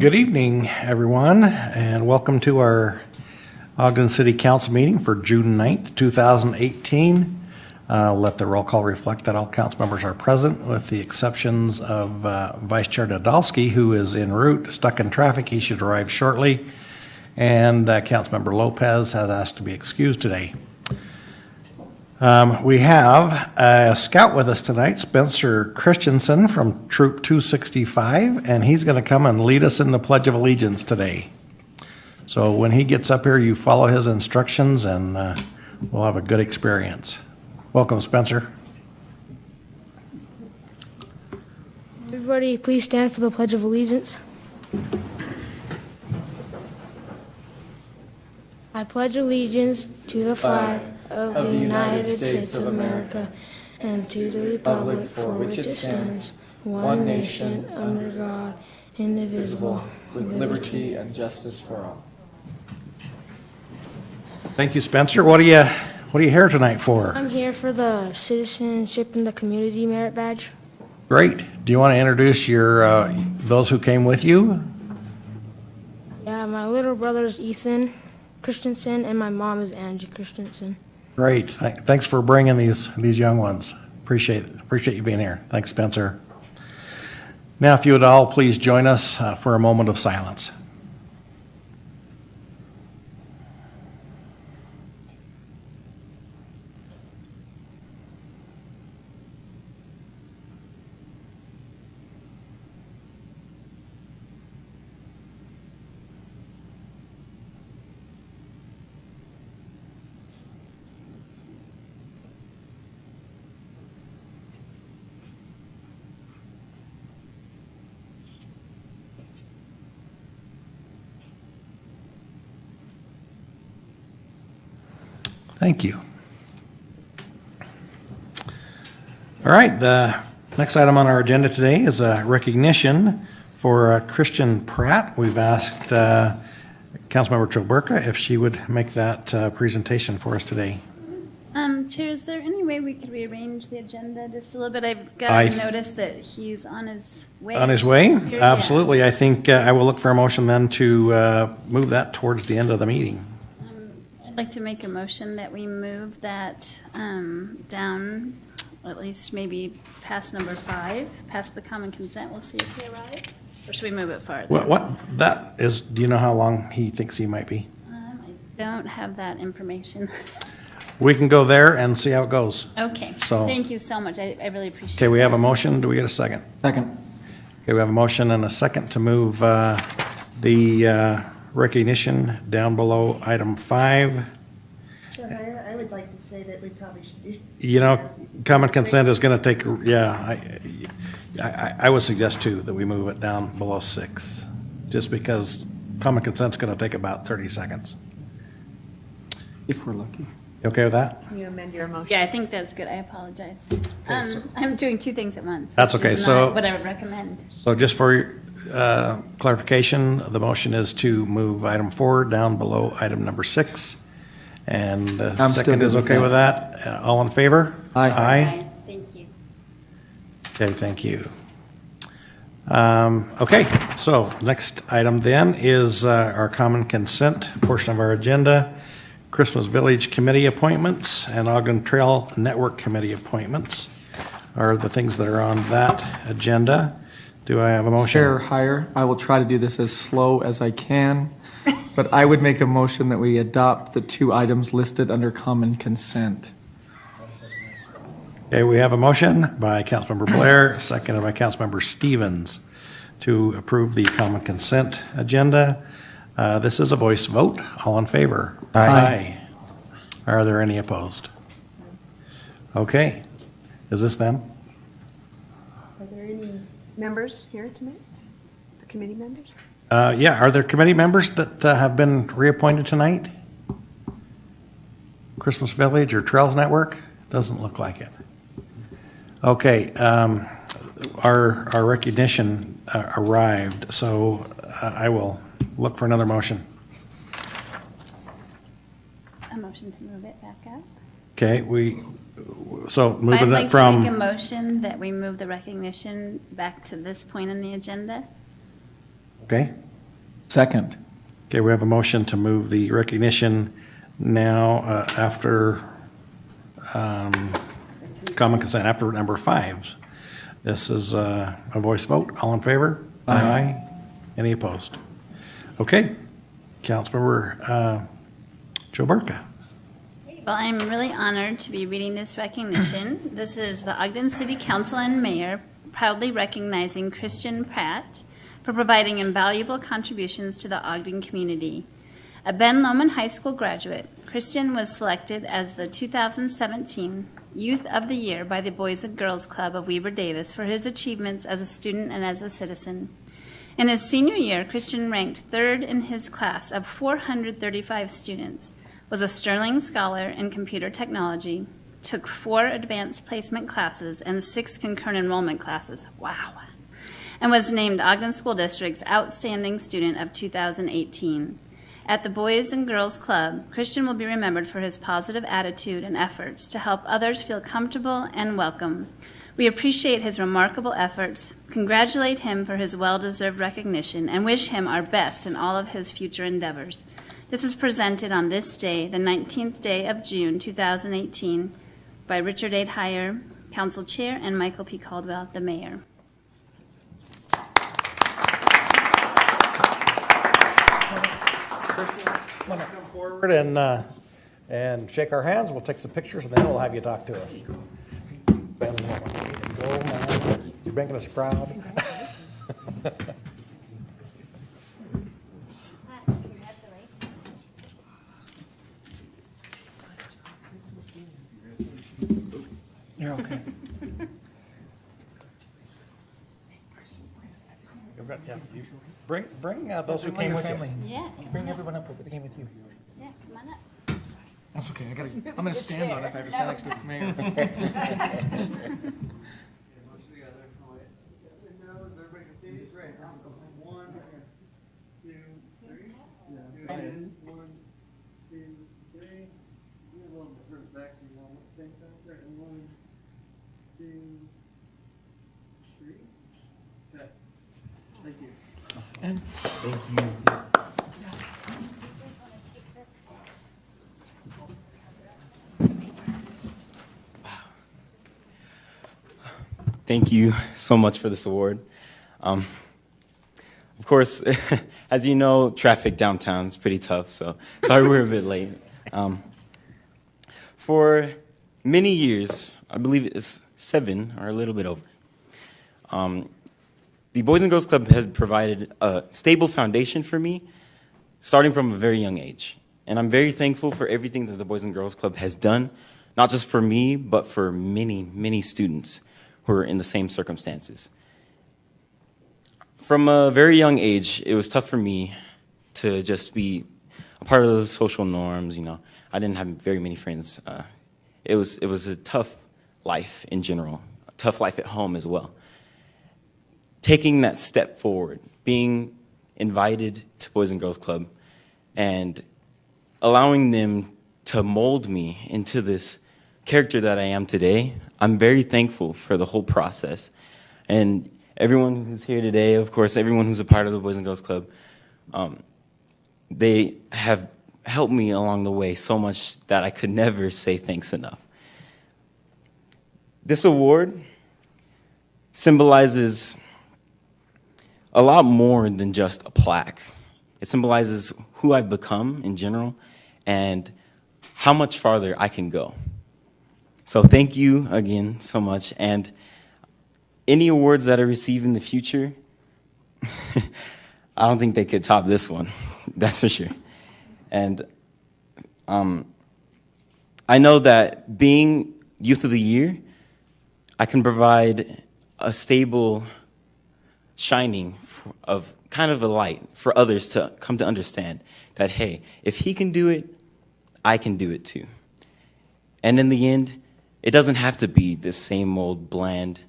Good evening, everyone, and welcome to our Ogden City Council meeting for June 9th, 2018. Let the roll call reflect that all council members are present, with the exceptions of Vice Chair Nadolski, who is en route, stuck in traffic. He should arrive shortly. And Councilmember Lopez has asked to be excused today. We have a scout with us tonight, Spencer Christensen from Troop 265, and he's going to come and lead us in the Pledge of Allegiance today. So when he gets up here, you follow his instructions, and we'll have a good experience. Welcome, Spencer. Everybody, please stand for the Pledge of Allegiance. I pledge allegiance to the flag of the United States of America and to the republic for which it stands, one nation, under God, indivisible, with liberty and justice for all. Thank you, Spencer. What are you here tonight for? I'm here for the Citizenship and the Community Merit Badge. Great. Do you want to introduce those who came with you? Yeah, my little brother's Ethan Christensen, and my mom is Angie Christensen. Great. Thanks for bringing these young ones. Appreciate you being here. Thanks, Spencer. Now, if you would all please join us for a moment of silence. Thank you. All right, the next item on our agenda today is a recognition for Christian Pratt. We've asked Councilmember Choburka if she would make that presentation for us today. Chair, is there any way we could rearrange the agenda just a little bit? I've got a notice that he's on his way. On his way? Here, Absolutely. yeah. I think I will look for a motion then to move that towards the end of the meeting. I'd like to make a motion that we move that down, at least maybe past number 5, past the common consent. We'll see if he arrives. Or should we move it farther? What that is, do you know how long he thinks he might be? I don't have that information. We can go there and see how it goes. Okay. So, thank you so much. I really appreciate it. Okay, we have a motion. Do we get a second? Second. Okay, we have a motion and a second to move the recognition down below item 5. Sure, I would like to say that we probably should do. You know, common consent is going to take, I would suggest too that we move it down below 6, just because common consent is going to take about 30 seconds. If we're lucky. You okay with that? Can you amend your motion? Yeah, I think that's good. I apologize. I'm doing 2 things at once. That's which okay. is So not what I would recommend. So just for clarification, the motion is to move item 4 down below item number 6. And the I'm still second good is with okay that. with that? All in favor? Aye. Aye. Thank you. Okay, thank you. Okay, so next item then is our common consent portion of our agenda. Christmas Village Committee appointments and Ogden Trail Network Committee appointments are the things that are on that agenda. Do I have a motion? Chair Hire, I will try to do this as slow as I can, but I would make a motion that we adopt the 2 items listed under common consent. Okay, we have a motion by Councilmember Blair, seconded by Councilmember Stevens to approve the common consent agenda. This is a voice vote. All in favor? Aye. Are there any opposed? Okay. Is this them? Are there any members here tonight? The committee members? Yeah, are there committee members that have been reappointed tonight? Christmas Village or Trails Network? Doesn't look like it. Okay, our recognition arrived, so I will look for another motion. A motion to move it back up. Okay, so I'd moving like it to make a from, motion that we move the recognition back to this point in the agenda. okay, Second. Okay, we have a motion to move the recognition now after common consent, after number 5. This is a voice vote. All in favor? Aye. Any opposed? Okay. Councilmember Joe Burka. Well, I'm really honored to be reading this recognition. This is the Ogden City Council and Mayor proudly recognizing Christian Pratt for providing invaluable contributions to the Ogden community. A Ben Lomond High School graduate, Christian was selected as the 2017 Youth of the Year by the Boys and Girls Club of Weber Davis for his achievements as a student and as a citizen. In his senior year, Christian ranked 3rd in his class of 435 students, was a Sterling Scholar in computer technology, took 4 advanced placement classes and 6 concurrent enrollment classes. Wow. And was named Ogden School District's Outstanding Student of 2018. At the Boys and Girls Club, Christian will be remembered for his positive attitude and efforts to help others feel comfortable and welcome. We appreciate his remarkable efforts, congratulate him for his well-deserved recognition, and wish him our best in all of his future endeavors. This is presented on this day, the 19th day of June, 2018, by Richard A. Heyer, Council Chair, and Michael P. Caldwell, the Mayor. Come forward and shake our hands. We'll take some pictures, and then we'll have you talk to us. Ben, go, man. You're making us proud. You're okay. Yeah, you bring those who came with you. Yeah. Bring everyone up that came with you. Yeah, come on up. Sorry. That's okay. I'm going to stand on it if I have to stand next to the mayor. Thank you so much for this award. Of course, as you know, traffic downtown is pretty tough, so sorry we're a bit late. For many years, I believe it's 7 or a little bit over, the Boys and Girls Club has provided a stable foundation for me, starting from a very young age. And I'm very thankful for everything that the Boys and Girls Club has done, not just for me, but for many, many students who are in the same circumstances. From a very young age, it was tough for me to just be a part of those social norms. You know, I didn't have very many friends. It was a tough life in general, a tough life at home as well. Taking that step forward, being invited to Boys and Girls Club, and allowing them to mold me into this character that I am today, I'm very thankful for the whole process. And everyone who's here today, of course, everyone who's a part of the Boys and Girls Club, they have helped me along the way so much that I could never say thanks enough. This award symbolizes a lot more than just a plaque. It symbolizes who I've become in general and how much farther I can go. So thank you again so much. And any awards that I receive in the future, I don't think they could top this one. That's for sure. And I know that being Youth of the Year, I can provide a stable shining of kind of a light for others to come to understand that, hey, if he can do it, I can do it too. And in the end, it doesn't have to be this same old bland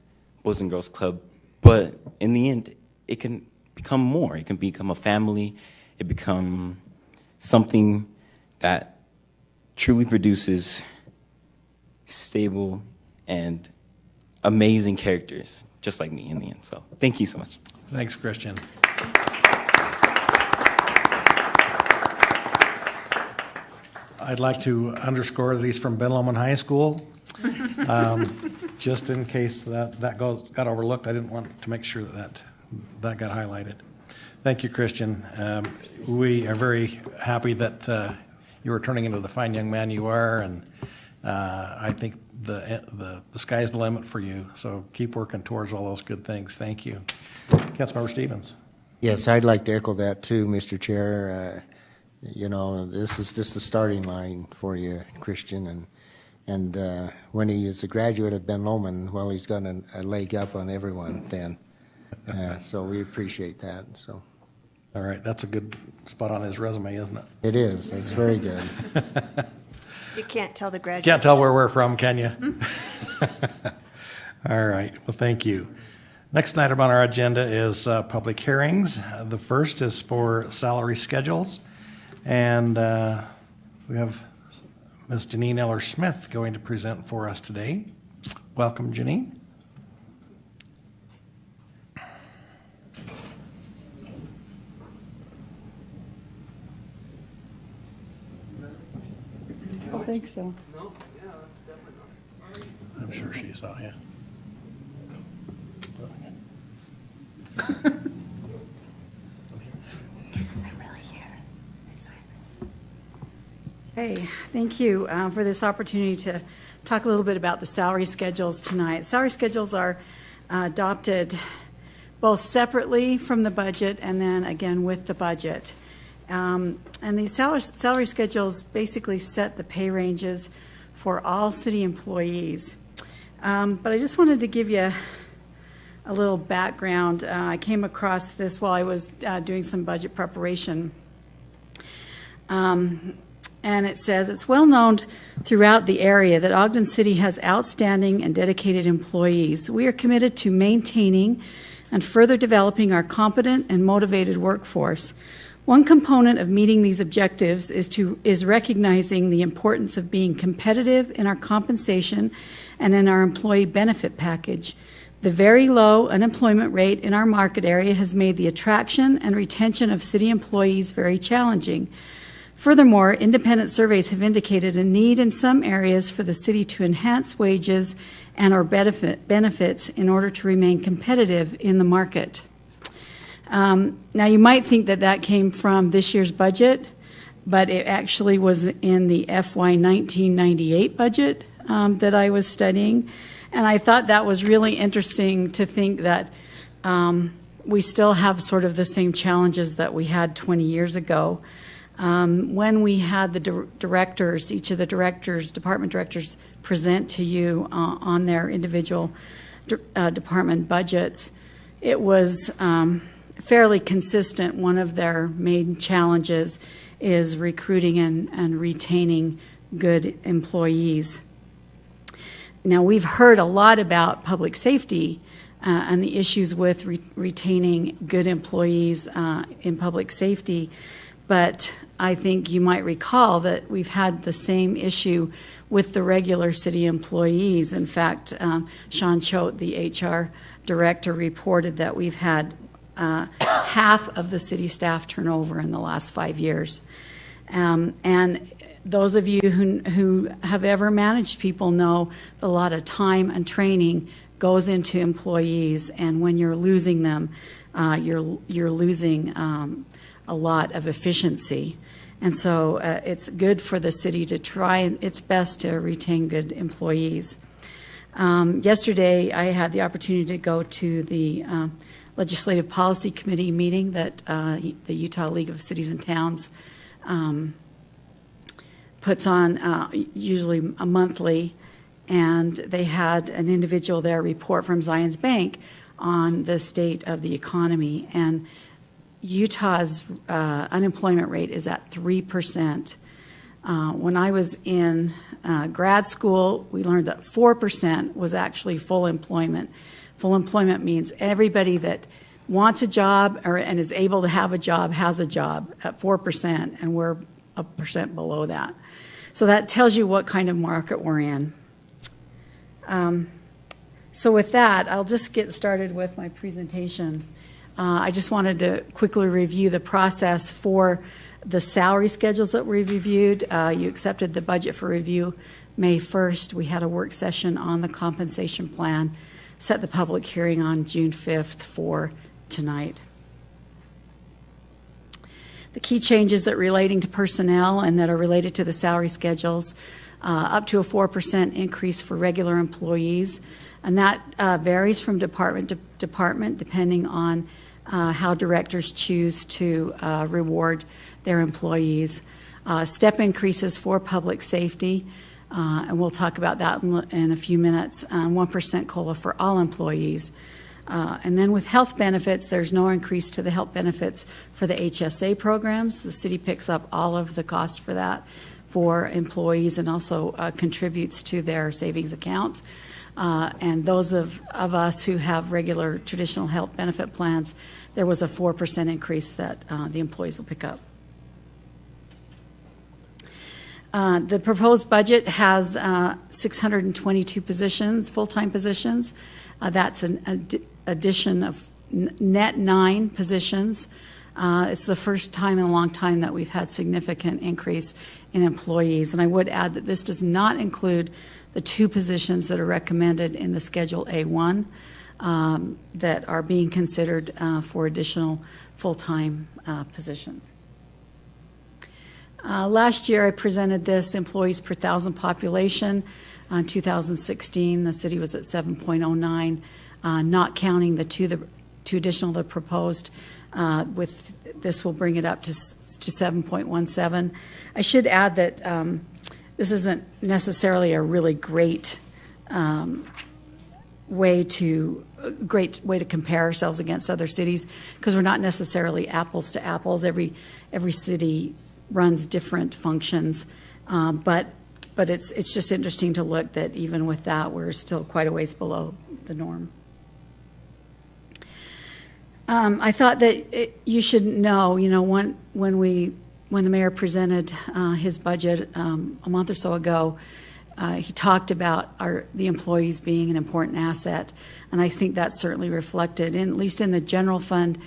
Boys and Girls Club, but in the end, it can become more. It can become a family. It become something that truly produces stable and amazing characters, just like me in the end. So thank you so much. Thanks, Christian. I'd like to underscore that he's from Ben Lomond High School. Just in case that got overlooked, I didn't want to make sure that got highlighted. Thank you, Christian. We are very happy that you are turning into the fine young man you are, and I think the sky's the limit for you. So keep working towards all those good things. Thank you. Councilmember Stevens. Yes, I'd like to echo that too, Mr. Chair. You know, this is just the starting line for you, Christian, and when he is a graduate of Ben Lomond, well, he's got a leg up on everyone then. So we appreciate that. So. All right, that's a good spot on his resume, isn't it? It is. It's very good. You can't tell the graduates. Can't tell where we're from, can you? All right, well, thank you. Next item on our agenda is public hearings. The first is for salary schedules, and we have Ms. Janine Eller-Smith going to present for us today. Welcome, Janine. I think so. I'm sure she saw you. Hey, thank you for this opportunity to talk a little bit about the salary schedules tonight. Salary schedules are adopted both separately from the budget and then again with the budget. And these salary schedules basically set the pay ranges for all city employees. But I just wanted to give you a little background. I came across this while I was doing some budget preparation. And it says, it's well known throughout the area that Ogden City has outstanding and dedicated employees. We are committed to maintaining and further developing our competent and motivated workforce. One component of meeting these objectives is recognizing the importance of being competitive in our compensation and in our employee benefit package. The very low unemployment rate in our market area has made the attraction and retention of city employees very challenging. Furthermore, independent surveys have indicated a need in some areas for the city to enhance wages and or benefits in order to remain competitive in the market. Now, you might think that came from this year's budget, but it actually was in the FY 1998 budget that I was studying. And I thought that was really interesting to think that we still have sort of the same challenges that we had 20 years ago. When we had the directors, each of the directors, department directors, present to you on their individual department budgets, it was fairly consistent. One of their main challenges is recruiting and retaining good employees. Now, we've heard a lot about public safety and the issues with retaining good employees in public safety, but I think you might recall that we've had the same issue with the regular city employees. In fact, Sean Choate, the HR director, reported that we've had half of the city staff turnover in the last 5 years. And those of you who have ever managed people know a lot of time and training goes into employees, and when you're losing them, you're losing a lot of efficiency. And so it's good for the city to try its best to retain good employees. Yesterday, I had the opportunity to go to the Legislative Policy Committee meeting that the Utah League of Cities and Towns puts on usually a monthly, and they had an individual there report from Zions Bank on the state of the economy. And Utah's unemployment rate is at 3%. When I was in grad school, we learned that 4% was actually full employment. Full employment means everybody that wants a job and is able to have a job has a job at 4%, and we're a percent below that. So that tells you what kind of market we're in. So with that, I'll just get started with my presentation. I just wanted to quickly review the process for The salary schedules that we've reviewed, you accepted the budget for review May 1st. We had a work session on the compensation plan, set the public hearing on June 5th for tonight. The key changes that relating to personnel and that are related to the salary schedules, up to a 4% increase for regular employees, and that varies from department to department depending on how directors choose to reward their employees. Step increases for public safety, and we'll talk about that in a few minutes. 1% COLA for all employees. And then with health benefits, there's no increase to the health benefits for the HSA programs. The city picks up all of the cost for that for employees and also contributes to their savings accounts. And those of us who have regular traditional health benefit plans, there was a 4% increase that the employees will pick up. The proposed budget has 622 positions, full-time positions. That's an addition of net 9 positions. It's the first time in a long time that we've had significant increase in employees. And I would add that this does not include the 2 positions that are recommended in the Schedule A1 that are being considered for additional full-time positions. Last year, I presented this employees per thousand population. In 2016, the city was at 7.09, not counting the two additional that proposed. With this, will bring it up to 7.17. I should add that this isn't necessarily a really great way to compare ourselves against other cities, because we're not necessarily apples to apples. Every city runs different functions, but it's just interesting to look that even with that, we're still quite a ways below the norm. I thought that you should know, when the mayor presented his budget a month or so ago, he talked about the employees being an important asset, and I think that's certainly reflected, at least in the general fund.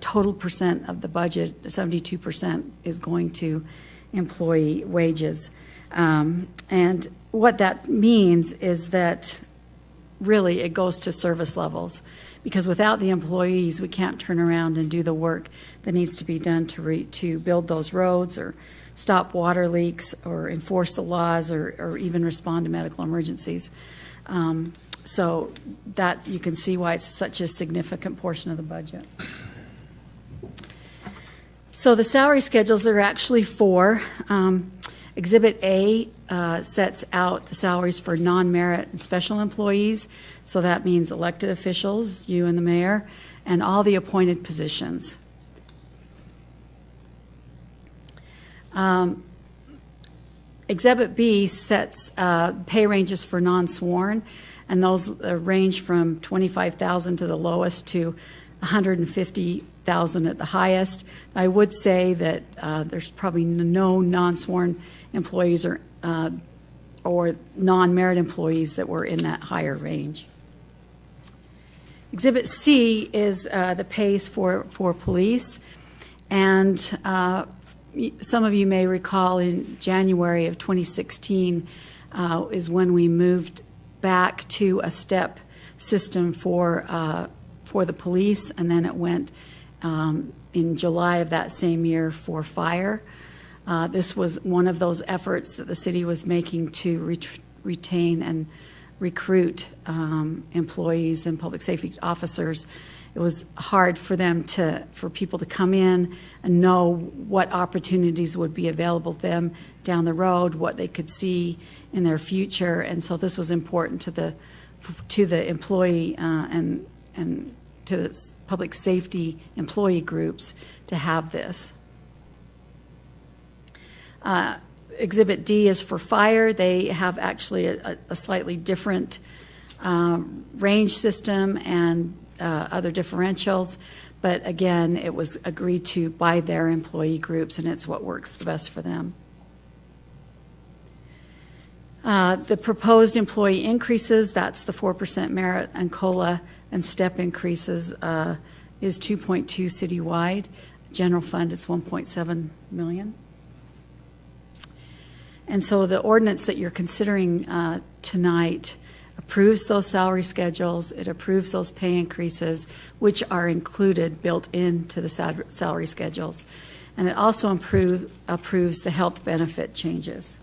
Total percent of the budget, 72%, is going to employee wages. And what that means is that really it goes to service levels, because without the employees, we can't turn around and do the work that needs to be done to build those roads or stop water leaks or enforce the laws or even respond to medical emergencies. So that you can see why it's such a significant portion of the budget. So the salary schedules, there are actually 4. Exhibit A sets out the salaries for non-merit and special employees. So that means elected officials, you and the mayor, and all the appointed positions. Exhibit B sets pay ranges for non-sworn, and those range from $25,000 to the lowest to $150,000 at the highest. I would say that there's probably no non-sworn employees or non-merit employees that were in that higher range. Exhibit C is the pays for police, and some of you may recall in January of 2016 is when we moved back to a step system for the police, and then it went in July of that same year for fire. This was one of those efforts that the city was making to retain and recruit employees and public safety officers. It was hard for people to come in and know what opportunities would be available to them down the road, what they could see in their future, and so this was important to the employee and to the public safety employee groups to have this. Exhibit D is for fire. They have actually a slightly different range system and other differentials, but again, it was agreed to by their employee groups, and it's what works the best for them. The proposed employee increases, that's the 4% merit and COLA and step increases, is 2.2 citywide, general fund, it's 1.7 million. And so the ordinance that you're considering tonight approves those salary schedules, it approves those pay increases, which are included, built into the salary schedules. And it also approves the health benefit changes.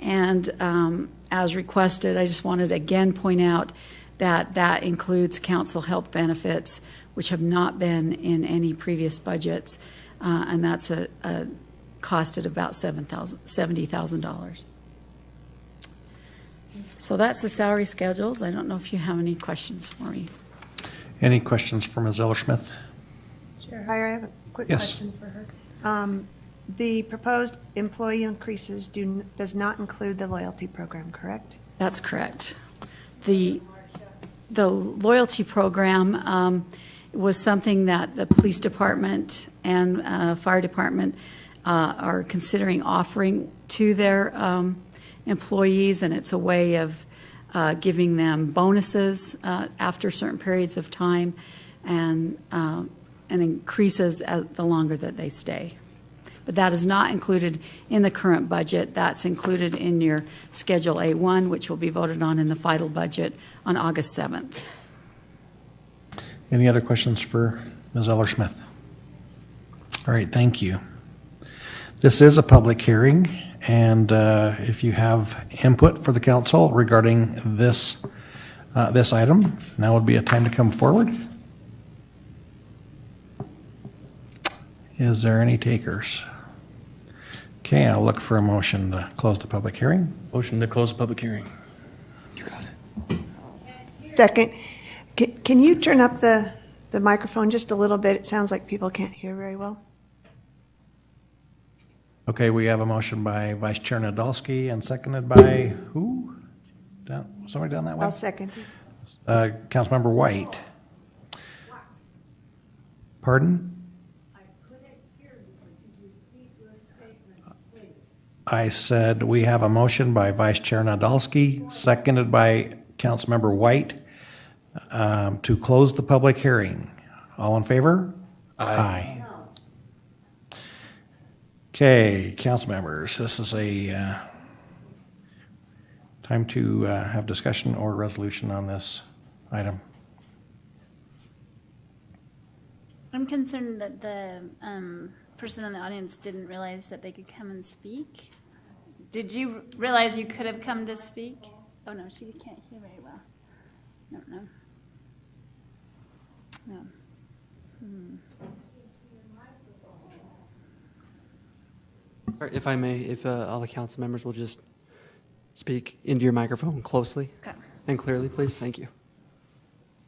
And as requested, I just wanted to again point out that that includes council health benefits, which have not been in any previous budgets, and that's a cost at about $70,000. So that's the salary schedules. I don't know if you have any questions for me. Any questions for Ms. Ellersmith? Sure. Hi, I have a quick Yes. question for her. The proposed employee increases does not include the loyalty program, correct? That's correct. The loyalty program was something that the police department and fire department are considering offering to their employees, and it's a way of giving them bonuses after certain periods of time, and increases the longer that they stay. But that is not included in the current budget. That's included in your Schedule A1, which will be voted on in the final budget on August 7th. Any other questions for Ms. Ellersmith? All right, thank you. This is a public hearing, and if you have input for the council regarding this item, now would be a time to come forward. Is there any takers? Okay, I'll look for a motion to close the public hearing. Motion to close the public hearing. You got it. Second, can you turn up the microphone just a little bit? It sounds like people can't hear very well. Okay, we have a motion by Vice Chair Nadolski and seconded by who? Somebody down that way? I'll second. Councilmember White. Pardon? I said we have a motion by Vice Chair Nadolski, seconded by Councilmember White, to close the public hearing. All in favor? Aye. Okay, council members, this is a time to have discussion or resolution on this item. I'm concerned that the person in the audience didn't realize that they could come and speak. Did you realize you could have come to speak? Oh, no, she can't hear very well. No. If I may, if all the council members will just speak into your microphone closely and clearly, please. Thank you.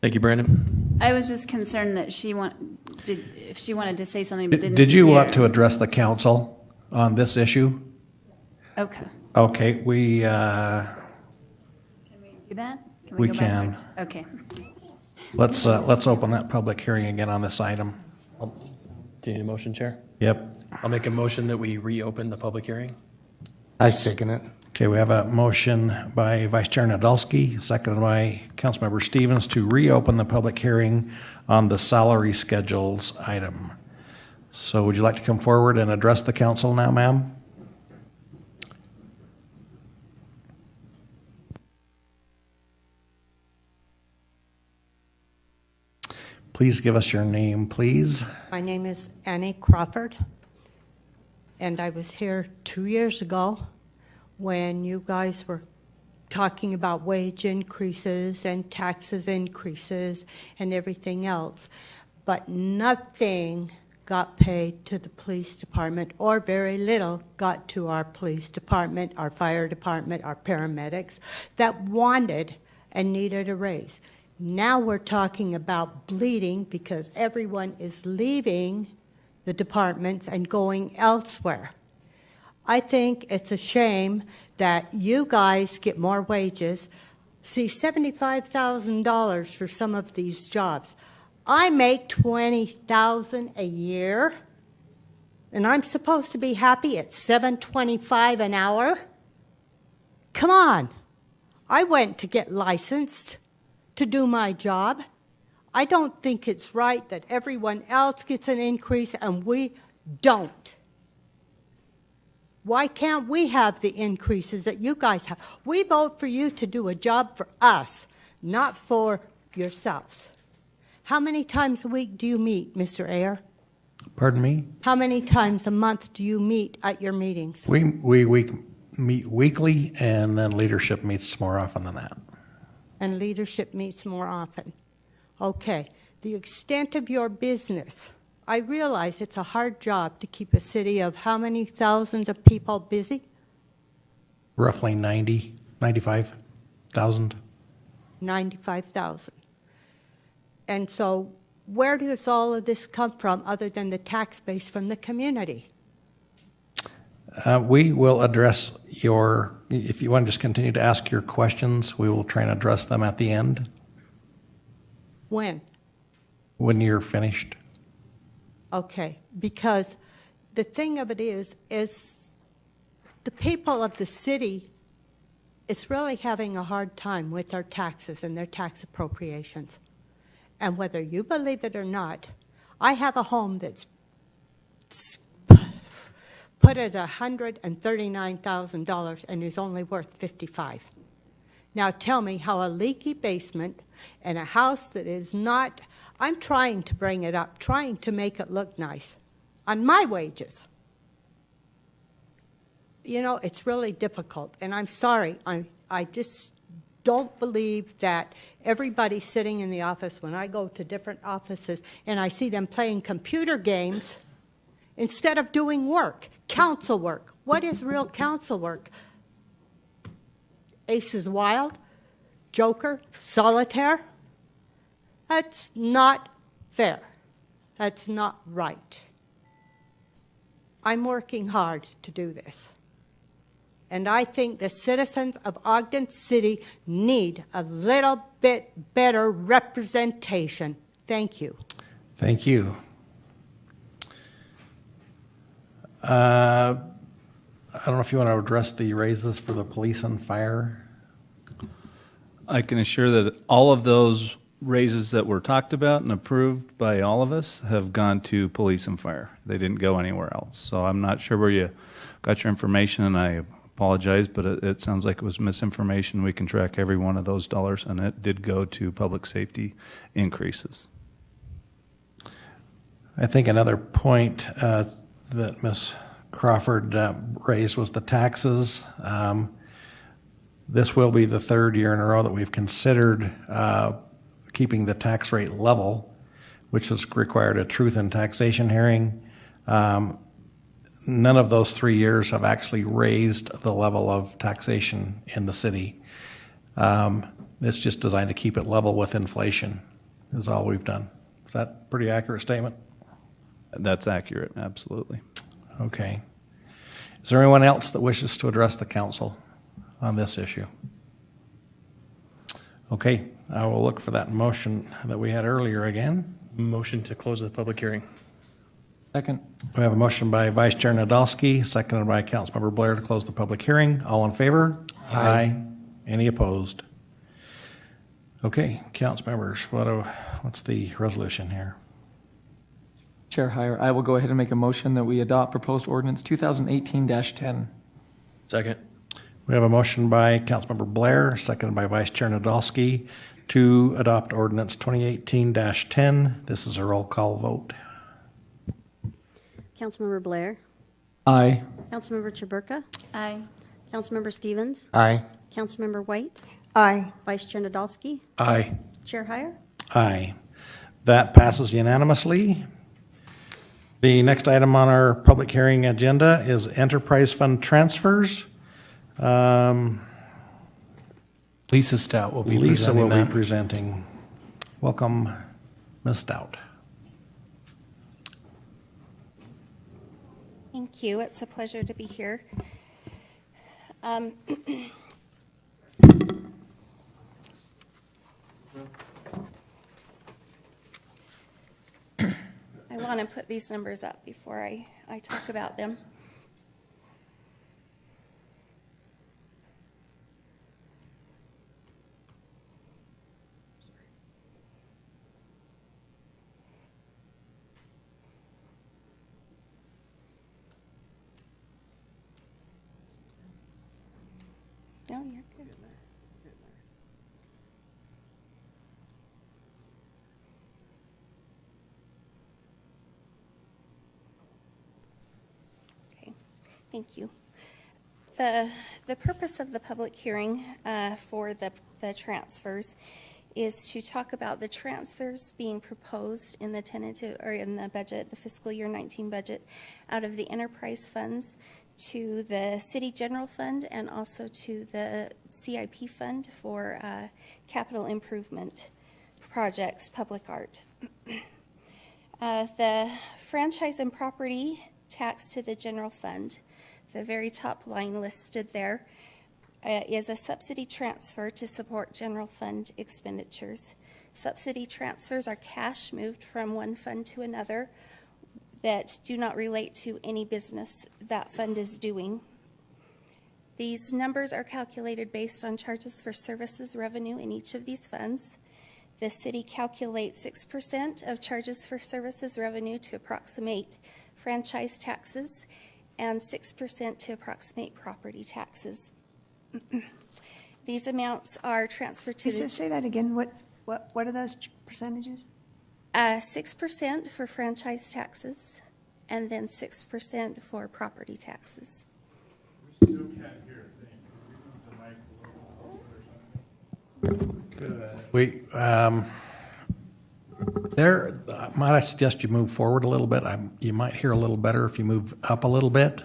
Thank you, Brandon. I was just concerned that if she wanted to say something but didn't Did you hear. want to address the council on this issue? Okay. Okay, we, Can we do that? Can We go can. backwards? Okay. let's open that public hearing again on this item. Do you need a motion, Chair? Yep. I'll make a motion that we reopen the public hearing. I second it. Okay, we have a motion by Vice Chair Nadolski, seconded by Councilmember Stevens to reopen the public hearing on the salary schedules item. So would you like to come forward and address the council now, ma'am? Please give us your name, please. My name is Annie Crawford, and I was here 2 years ago when you guys were talking about wage increases and taxes increases and everything else, but nothing got paid to the police department, or very little got to our police department, our fire department, our paramedics that wanted and needed a raise. Now we're talking about bleeding because everyone is leaving the departments and going elsewhere. I think it's a shame that you guys get more wages. See, $75,000 for some of these jobs. I make $20,000 a year, and I'm supposed to be happy at $7.25 an hour? Come on. I went to get licensed to do my job. I don't think it's right that everyone else gets an increase and we don't. Why can't we have the increases that you guys have? We vote for you to do a job for us, not for yourselves. How many times a week do you meet, Mr. Ayer? Pardon me? How many times a month do you meet at your meetings? We meet weekly, and then leadership meets more often than that. And leadership meets more often. Okay, the extent of your business. I realize it's a hard job to keep a city of how many thousands of people busy? Roughly 95,000. 95,000. And so where does all of this come from other than the tax base from the community? We will address if you want to just continue to ask your questions, we will try and address them at the end When? when you're finished. Okay, because the thing of it is the people of the city is really having a hard time with their taxes and their tax appropriations. And whether you believe it or not, I have a home that's put at $139,000 and is only worth $55,000. Now tell me how a leaky basement and a house that is not, I'm trying to bring it up, trying to make it look nice on my wages. You know, it's really difficult, and I'm sorry, I just don't believe that everybody sitting in the office, when I go to different offices and I see them playing computer games instead of doing work, council work. What is real council work? Aces Wild, Joker, Solitaire? That's not fair. That's not right. I'm working hard to do this. And I think the citizens of Ogden City need a little bit better representation. Thank you. Thank you. I don't know if you want to address the raises for the police and fire. I can assure that all of those raises that were talked about and approved by all of us have gone to police and fire. They didn't go anywhere else. So I'm not sure where you got your information, and I apologize, but it sounds like it was misinformation. We can track every one of those dollars, and it did go to public safety increases. I think another point that Ms. Crawford raised was the taxes. This will be the third year in a row that we've considered keeping the tax rate level, which has required a truth in taxation hearing. None of those 3 years have actually raised the level of taxation in the city. It's just designed to keep it level with inflation is all we've done. Is that a pretty accurate statement? That's accurate, absolutely. Okay. Is there anyone else that wishes to address the council on this issue? Okay, I will look for that motion that we had earlier again. Motion to close the public hearing. Second. We have a motion by Vice Chair Nadolski, seconded by Councilmember Blair to close the public hearing. All in favor? Aye. Any opposed? Okay, council members, what's the resolution here? Chair Heyer, I will go ahead and make a motion that we adopt proposed ordinance 2018-10. Second. We have a motion by Councilmember Blair, seconded by Vice Chair Nadolski to adopt ordinance 2018-10. This is a roll call vote. Councilmember Blair. Aye. Councilmember Chaburka. Aye. Councilmember Stevens. Aye. Councilmember White. Aye. Vice Chair Nadolski. Aye. Chair Heyer. Aye. That passes unanimously. The next item on our public hearing agenda is enterprise fund transfers. Lisa Stout will be Lisa presenting will that. be presenting. Welcome, Ms. Stout. Thank you. It's a pleasure to be here. I want to put these numbers up before I talk about them. No, you're good. Okay, thank you. The purpose of the public hearing for the transfers is to talk about the transfers being proposed in the tentative or in the budget, the fiscal year 19 budget, out of the enterprise funds to the city general fund and also to the CIP fund for capital improvement projects, public art. The franchise and property tax to the general fund, the very top line listed there, is a subsidy transfer to support general fund expenditures. Subsidy transfers are cash moved from one fund to another that do not relate to any business that fund is doing. These numbers are calculated based on charges for services revenue in each of these funds. The city calculates 6% of charges for services revenue to approximate franchise taxes and 6% to approximate property taxes. These amounts are transferred to Say that again. What are those percentages? 6% for franchise taxes and then 6% for property taxes. We still can't hear a thing. Can we move the mic a little closer or something? Might I suggest you move forward a little bit? You might hear a little better if you move up a little bit.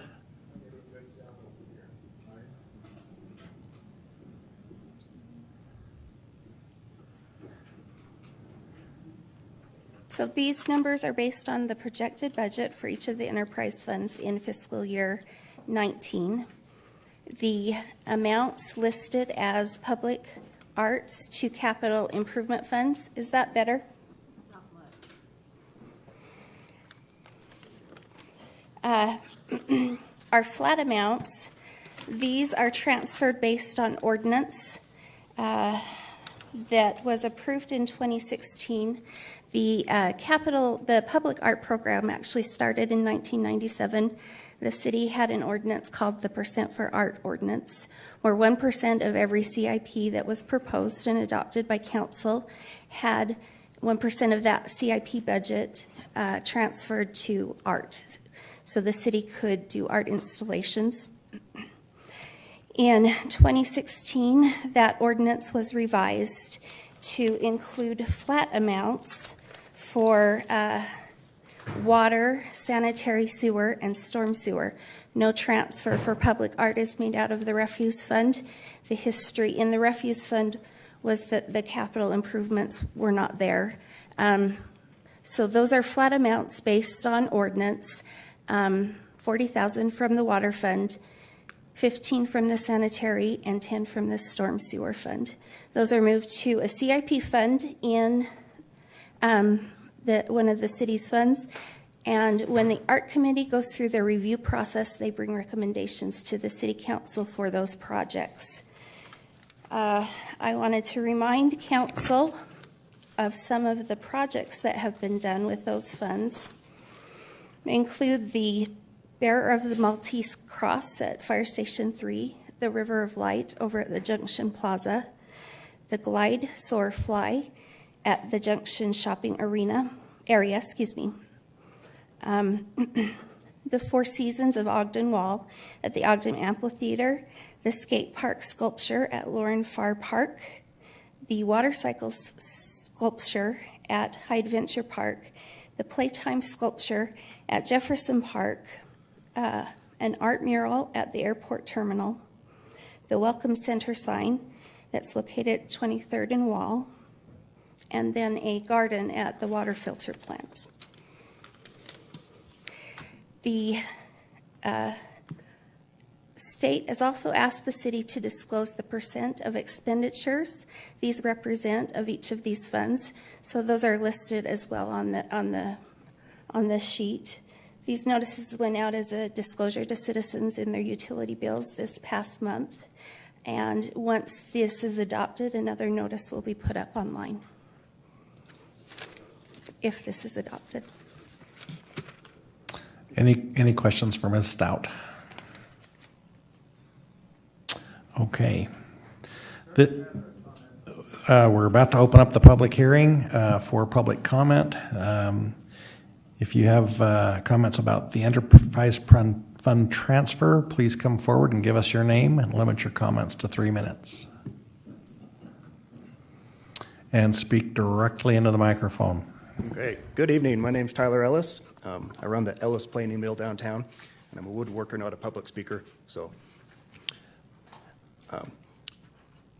So these numbers are based on the projected budget for each of the enterprise funds in fiscal year 19. The amounts listed as public arts to capital improvement funds, is that better? Our flat amounts, these are transferred based on ordinance that was approved in 2016. The public art program actually started in 1997. The city had an ordinance called the Percent for Art Ordinance, where 1% of every CIP that was proposed and adopted by council had 1% of that CIP budget transferred to art. So the city could do art installations. In 2016, that ordinance was revised to include flat amounts for water, sanitary sewer, and storm sewer. No transfer for public art is made out of the refuse fund. The history in the refuse fund was that the capital improvements were not there. So those are flat amounts based on ordinance. $40,000 from the water fund, $15,000 from the sanitary, and $10,000 from the storm sewer fund. Those are moved to a CIP fund in one of the city's funds. And when the art committee goes through the review process, they bring recommendations to the city council for those projects. I wanted to remind council of some of the projects that have been done with those funds. They include the Bearer of the Maltese Cross at Fire Station 3, the River of Light over at the Junction Plaza, the Glide Soar Fly at the Junction Shopping area, the Four Seasons of Ogden Wall at the Ogden Amphitheater, the Skate Park Sculpture at Lauren Farr Park, the Water Cycle Sculpture at Hyde Venture Park, the Playtime Sculpture at Jefferson Park, an art mural at the airport terminal, the Welcome Center sign that's located at 23rd and Wall, and then a garden at the water filter plant. The state has also asked the city to disclose the percent of expenditures these represent of each of these funds. So those are listed as well on the sheet. These notices went out as a disclosure to citizens in their utility bills this past month. And once this is adopted, another notice will be put up online if this is adopted. Any questions for Ms. Stout? Okay. We're about to open up the public hearing for public comment. If you have comments about the enterprise fund transfer, please come forward and give us your name and limit your comments to 3 minutes. And speak directly into the microphone. Great. Good evening. My name's Tyler Ellis. I run the Ellis Planing Mill downtown, and I'm a woodworker, not a public speaker. So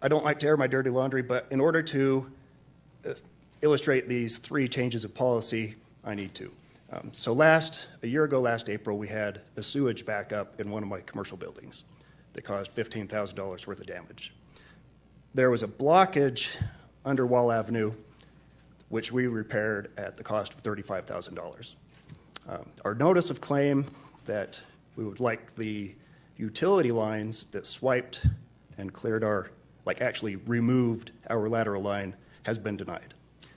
I don't like to air my dirty laundry, but in order to illustrate these 3 changes of policy, I need to. A year ago, last April, we had a sewage backup in one of my commercial buildings that caused $15,000 worth of damage. There was a blockage under Wall Avenue, which we repaired at the cost of $35,000. Our notice of claim that we would like the utility lines that swiped and cleared our, actually removed our lateral line, has been denied.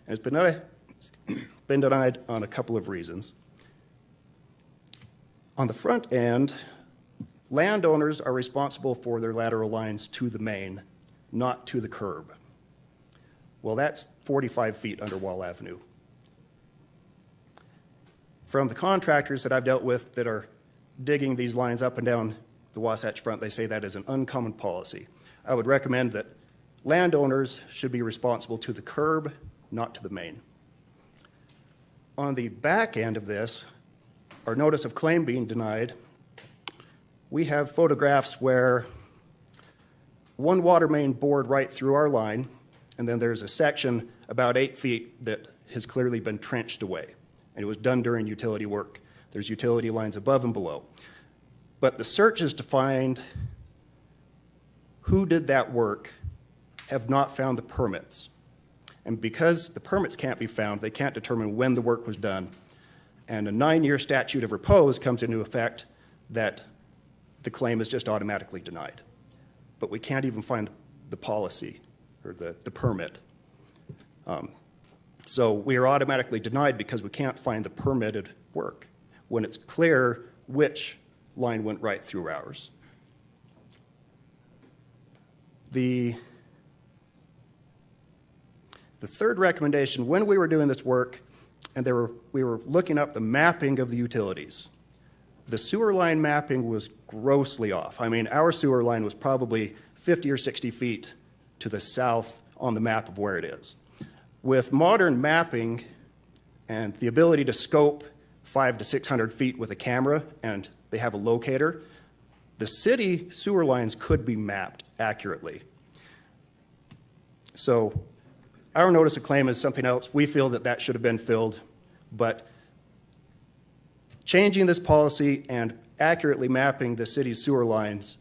And it's been denied on a couple of reasons. On the front end, landowners are responsible for their lateral lines to the main, not to the curb. Well, that's 45 feet under Wall Avenue. From the contractors that I've dealt with that are digging these lines up and down the Wasatch Front, they say that is an uncommon policy. I would recommend that landowners should be responsible to the curb, not to the main. On the back end of this, our notice of claim being denied, we have photographs where one water main bored right through our line, and then there's a section about 8 feet that has clearly been trenched away. And it was done during utility work. There's utility lines above and below. But the searches to find who did that work have not found the permits. And because the permits can't be found, they can't determine when the work was done. And a 9-year statute of repose comes into effect that the claim is just automatically denied. But we can't even find the policy or the permit. So we are automatically denied because we can't find the permitted work when it's clear which line went right through ours. The third recommendation, when we were doing this work and we were looking up the mapping of the utilities, the sewer line mapping was grossly off. I mean, our sewer line was probably 50 or 60 feet to the south on the map of where it is. With modern mapping and the ability to scope 500 to 600 feet with a camera, and they have a locator, the city sewer lines could be mapped accurately. So our notice of claim is something else. We feel that that should have been filled, but changing this policy and accurately mapping the city's sewer lines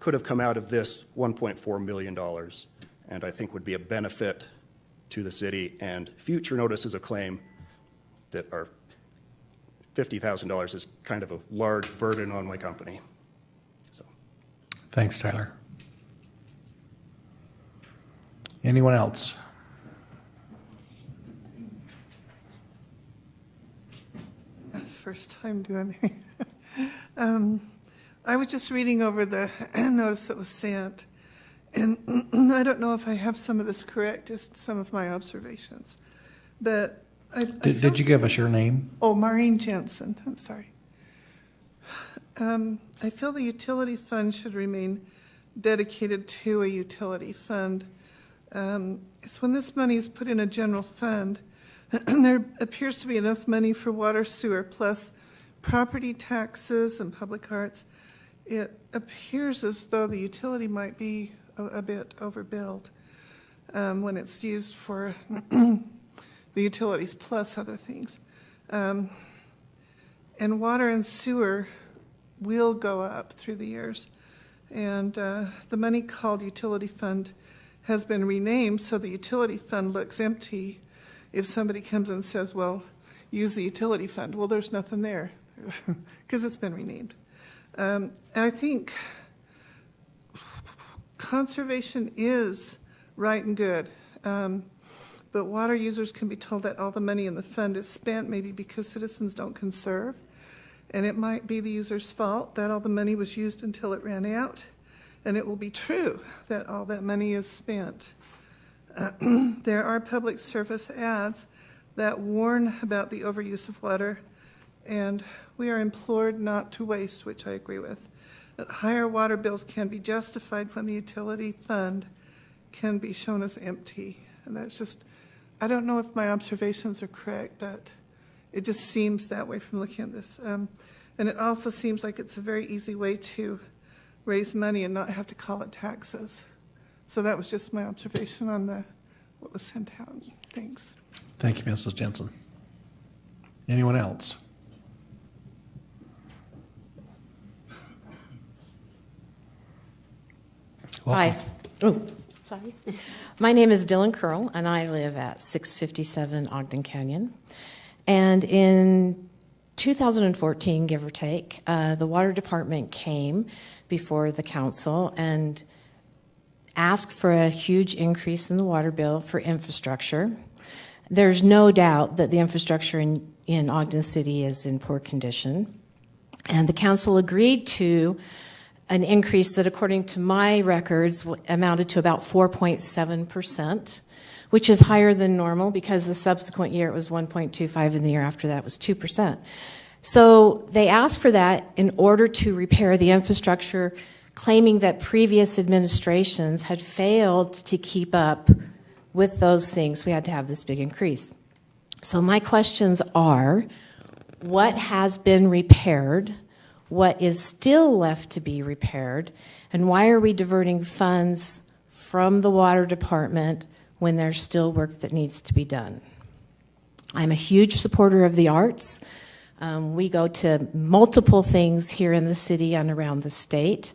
could have come out of this $1.4 million, and I think would be a benefit to the city, and future notices of claim that are $50,000 is kind of a large burden on my company. So. Thanks, Tyler. Anyone else? First time doing it. I was just reading over the notice that was sent, and I don't know if I have some of this correct, just some of my observations. But Did you give us your name? Oh, Maureen Jensen, I'm sorry. I feel the utility fund should remain dedicated to a utility fund. It's when this money is put in a general fund, there appears to be enough money for water, sewer, plus property taxes and public arts. It appears as though the utility might be a bit overbilled when it's used for the utilities plus other things. And water and sewer will go up through the years. And the money called utility fund has been renamed, so the utility fund looks empty if somebody comes and says, well, use the utility fund. Well, there's nothing there because it's been renamed. I think conservation is right and good, but water users can be told that all the money in the fund is spent maybe because citizens don't conserve, and it might be the user's fault that all the money was used until it ran out, and it will be true that all that money is spent. There are public service ads that warn about the overuse of water, and we are implored not to waste, which I agree with. That higher water bills can be justified when the utility fund can be shown as empty. And that's just, I don't know if my observations are correct, but it just seems that way from looking at this. And it also seems like it's a very easy way to raise money and not have to call it taxes. So that was just my observation on what was sent out. Thanks. Thank you, Mrs. Jensen. Anyone else? Welcome. Hi. Oh, sorry. My name is Dylan Curl, and I live at 657 Ogden Canyon. And in 2014, give or take, the water department came before the council and asked for a huge increase in the water bill for infrastructure. There's no doubt that the infrastructure in Ogden City is in poor condition. And the council agreed to an increase that, according to my records, amounted to about 4.7%, which is higher than normal because the subsequent year it was 1.25 and the year after that was 2%. So they asked for that in order to repair the infrastructure, claiming that previous administrations had failed to keep up with those things. We had to have this big increase. So my questions are, what has been repaired? What is still left to be repaired? And why are we diverting funds from the water department when there's still work that needs to be done? I'm a huge supporter of the arts. We go to multiple things here in the city and around the state.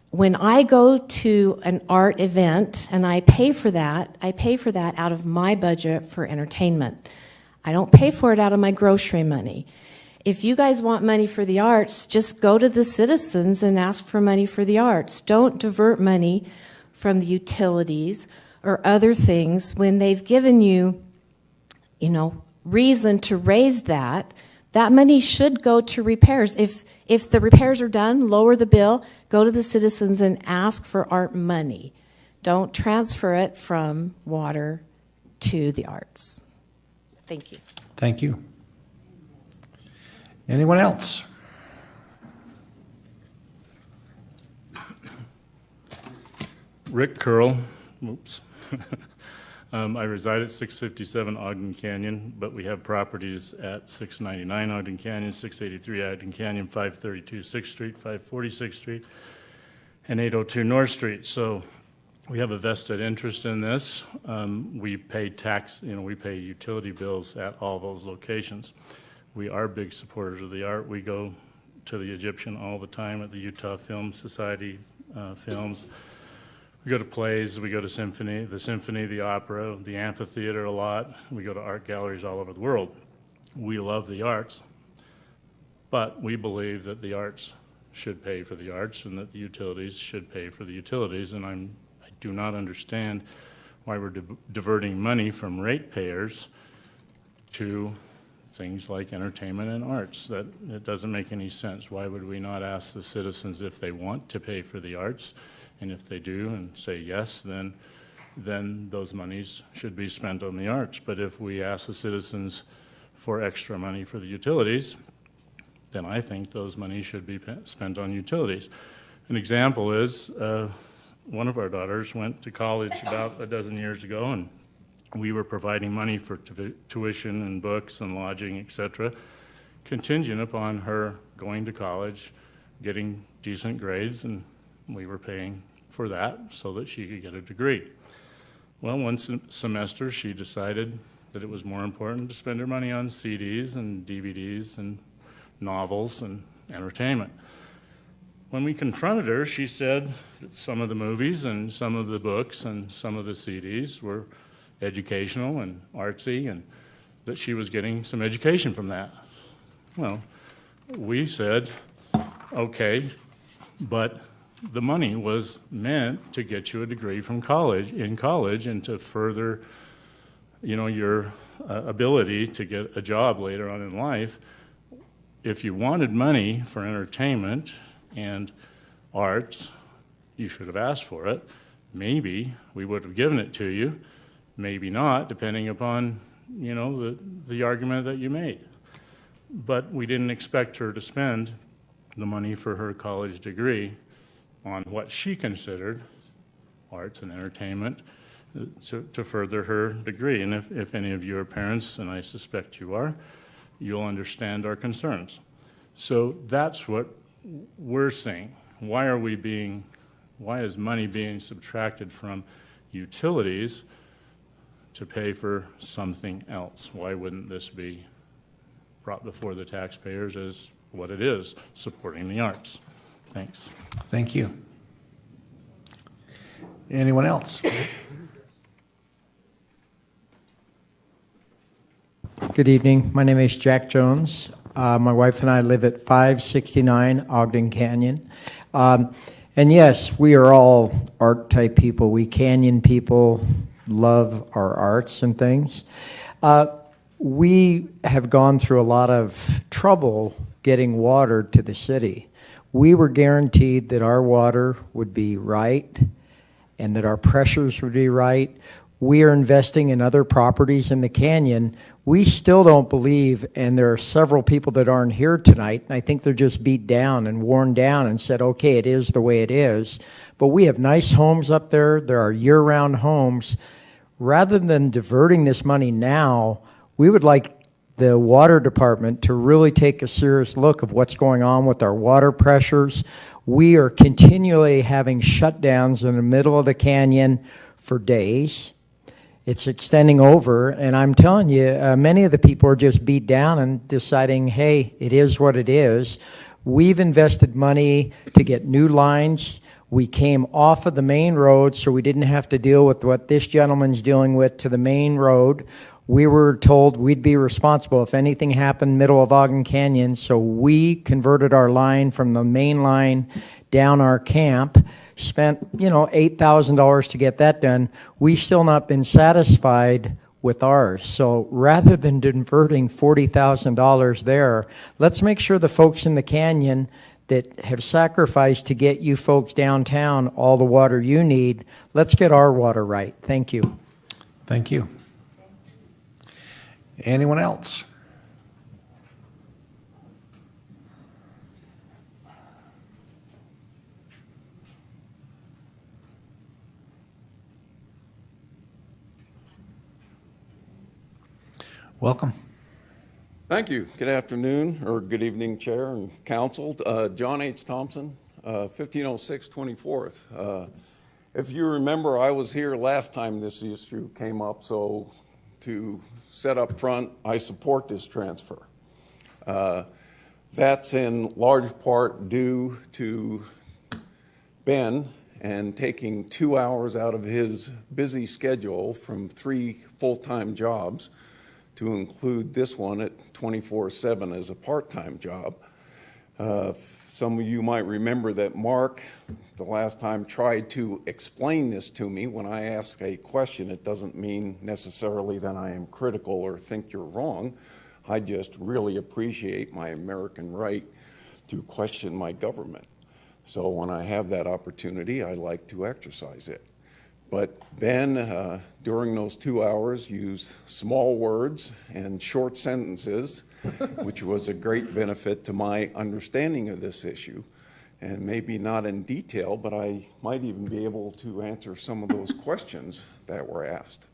When I go to an art event and I pay for that out of my budget for entertainment. I don't pay for it out of my grocery money. If you guys want money for the arts, just go to the citizens and ask for money for the arts. Don't divert money from the utilities or other things when they've given you, reason to raise that. That money should go to repairs. If the repairs are done, lower the bill, go to the citizens and ask for art money. Don't transfer it from water to the arts. Thank you. Thank you. Anyone else? Rick Curl. Oops. I reside at 657 Ogden Canyon, but we have properties at 699 Ogden Canyon, 683 Ogden Canyon, 532 6th Street, 540 6th Street, and 802 North Street. So we have a vested interest in this. We pay tax, we pay utility bills at all those locations. We are big supporters of the art. We go to the Egyptian all the time at the Utah Film Society films. We go to plays, we go to the symphony, the opera, the amphitheater a lot. We go to art galleries all over the world. We love the arts, but we believe that the arts should pay for the arts and that the utilities should pay for the utilities, and I do not understand why we're diverting money from ratepayers to things like entertainment and arts. That it doesn't make any sense. Why would we not ask the citizens if they want to pay for the arts? And if they do and say yes, then those monies should be spent on the arts. But if we ask the citizens for extra money for the utilities, then I think those monies should be spent on utilities. An example is one of our daughters went to college about a dozen years ago, and we were providing money for tuition and books and lodging, etc., contingent upon her going to college, getting decent grades, and we were paying for that so that she could get a degree. Well, one semester she decided that it was more important to spend her money on CDs and DVDs and novels and entertainment. When we confronted her, she said that some of the movies and some of the books and some of the CDs were educational and artsy, and that she was getting some education from that. Well, we said, okay, but the money was meant to get you a degree from college, and to further, your ability to get a job later on in life. If you wanted money for entertainment and arts, You should have asked for it. Maybe we would have given it to you, maybe not, depending upon, you know, the argument that you made. But we didn't expect her to spend the money for her college degree on what she considered arts and entertainment to further her degree. And if any of you are parents, and I suspect you are, you'll understand our concerns. So that's what we're saying. Why is money being subtracted from utilities to pay for something else? Why wouldn't this be brought before the taxpayers as what it is, supporting the arts? Thanks. Thank you. Anyone else? Good evening. My name is Jack Jones. My wife and I live at 569 Ogden Canyon. And yes, we are all art type people. We canyon people, love our arts and things. We have gone through a lot of trouble getting water to the city. We were guaranteed that our water would be right and that our pressures would be right. We are investing in other properties in the canyon. We still don't believe, and there are several people that aren't here tonight, and I think they're just beat down and worn down and said, okay, it is the way it is. But we have nice homes up there. There are year-round homes. Rather than diverting this money now, we would like the water department to really take a serious look of what's going on with our water pressures. We are continually having shutdowns in the middle of the canyon for days. It's extending over, and I'm telling you, many of the people are just beat down and deciding, hey, it is what it is. We've invested money to get new lines. We came off of the main road, so we didn't have to deal with what this gentleman's dealing with to the main road. We were told we'd be responsible if anything happened middle of Ogden Canyon, so we converted our line from the main line down our camp, spent, $8,000 to get that done. We've still not been satisfied with ours. So rather than diverting $40,000 there, let's make sure the folks in the canyon that have sacrificed to get you folks downtown all the water you need, let's get our water right. Thank you. Thank you. Anyone else? Welcome. Thank you. Good afternoon, or good evening, Chair and Council. John H. Thompson, 1506 24th. If you remember, I was here last time this issue came up, so to set up front, I support this transfer. That's in large part due to Ben and taking 2 hours out of his busy schedule from 3 full-time jobs to include this one at 24/7 as a part-time job. Some of you might remember that Mark, the last time, tried to explain this to me. When I ask a question, it doesn't mean necessarily that I am critical or think you're wrong. I just really appreciate my American right to question my government. So when I have that opportunity, I like to exercise it. But Ben, during those 2 hours, used small words and short sentences, which was a great benefit to my understanding of this issue. And maybe not in detail, but I might even be able to answer some of those questions that were asked.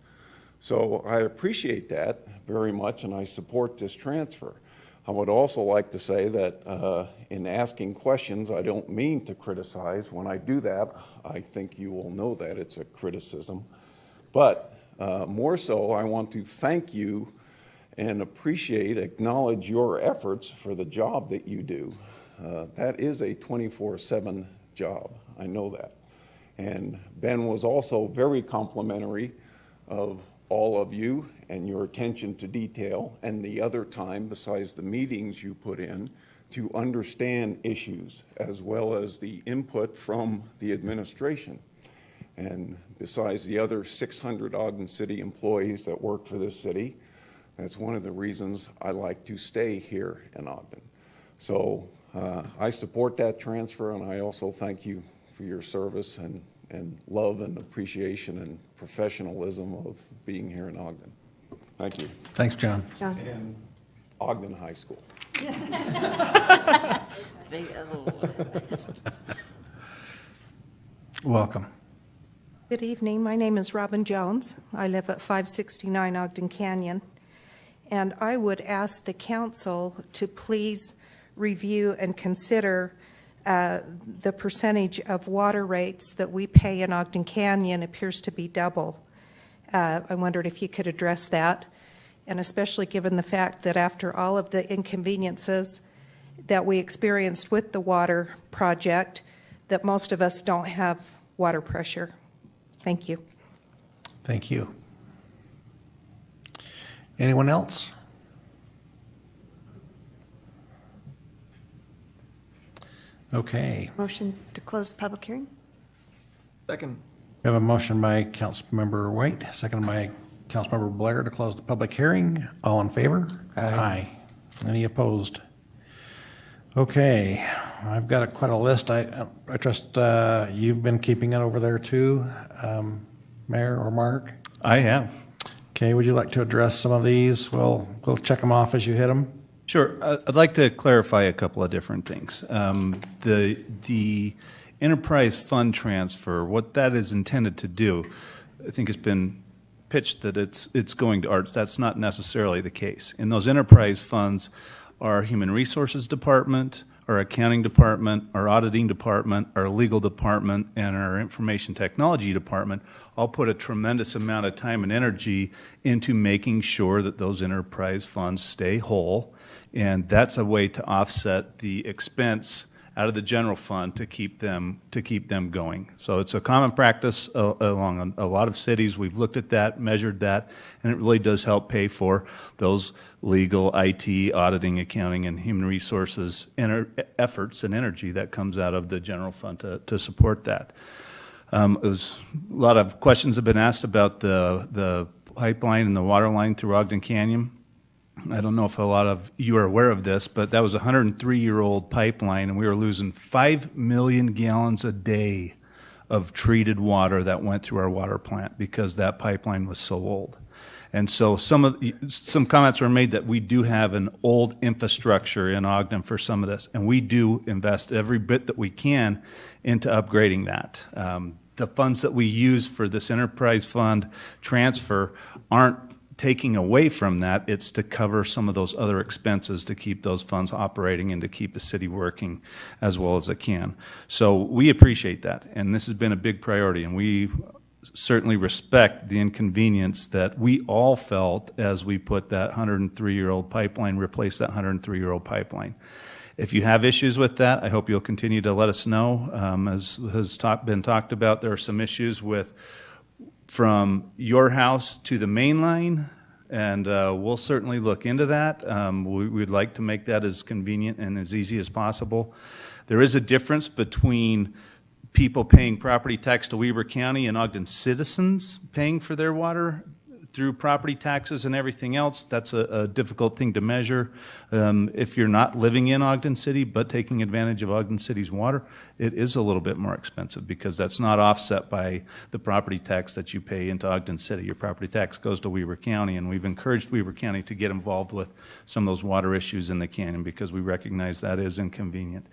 So I appreciate that very much, and I support this transfer. I would also like to say that in asking questions, I don't mean to criticize. When I do that, I think you will know that it's a criticism. But more so, I want to thank you and acknowledge your efforts for the job that you do. That is a 24/7 job. I know that. And Ben was also very complimentary of all of you and your attention to detail and the other time besides the meetings you put in to understand issues as well as the input from the administration. And besides the other 600 Ogden City employees that work for this city, that's one of the reasons I like to stay here in Ogden. So I support that transfer, and I also thank you for your service and love and appreciation and professionalism of being here in Ogden. Thank you. Thanks, John. And Ogden High School. Welcome. Good evening. My name is Robin Jones. I live at 569 Ogden Canyon. And I would ask the council to please review and consider the percentage of water rates that we pay in Ogden Canyon appears to be double. I wondered if you could address that, and especially given the fact that after all of the inconveniences that we experienced with the water project, that most of us don't have water pressure. Thank you. Thank you. Anyone else? Okay. Motion to close the public hearing? Second. We have a motion by Councilmember White, second by Councilmember Blair to close the public hearing. All in favor? Aye. Any opposed? Okay, I've got quite a list. I trust you've been keeping it over there too, Mayor or Mark? I have. Okay, would you like to address some of these? We'll check them off as you hit them. Sure. I'd like to clarify a couple of different things. The enterprise fund transfer, what that is intended to do, I think it's been pitched that it's going to arts. That's not necessarily the case. In those enterprise funds, our human resources department, our accounting department, our auditing department, our legal department, and our information technology department all put a tremendous amount of time and energy into making sure that those enterprise funds stay whole. And that's a way to offset the expense out of the general fund to keep them going. So it's a common practice along a lot of cities. We've looked at that, measured that, and it really does help pay for those legal, IT, auditing, accounting, and human resources efforts and energy that comes out of the general fund to support that. A lot of questions have been asked about the pipeline and the water line through Ogden Canyon. I don't know if a lot of you are aware of this, but that was a 103-year-old pipeline, and we were losing 5 million gallons a day of treated water that went through our water plant because that pipeline was so old. And so some comments were made that we do have an old infrastructure in Ogden for some of this, and we do invest every bit that we can into upgrading that. The funds that we use for this enterprise fund transfer aren't taking away from that. It's to cover some of those other expenses to keep those funds operating and to keep the city working as well as it can. So we appreciate that, and this has been a big priority, and we certainly respect the inconvenience that we all felt as we put that 103-year-old pipeline, replaced that 103-year-old pipeline. If you have issues with that, I hope you'll continue to let us know. As has been talked about, there are some issues with from your house to the main line, and we'll certainly look into that. We'd like to make that as convenient and as easy as possible. There is a difference between people paying property tax to Weber County and Ogden citizens paying for their water through property taxes and everything else. That's a difficult thing to measure. If you're not living in Ogden City but taking advantage of Ogden City's water, it is a little bit more expensive because that's not offset by the property tax that you pay into Ogden City. Your property tax goes to Weber County, and we've encouraged Weber County to get involved with some of those water issues in the canyon because we recognize that is inconvenient.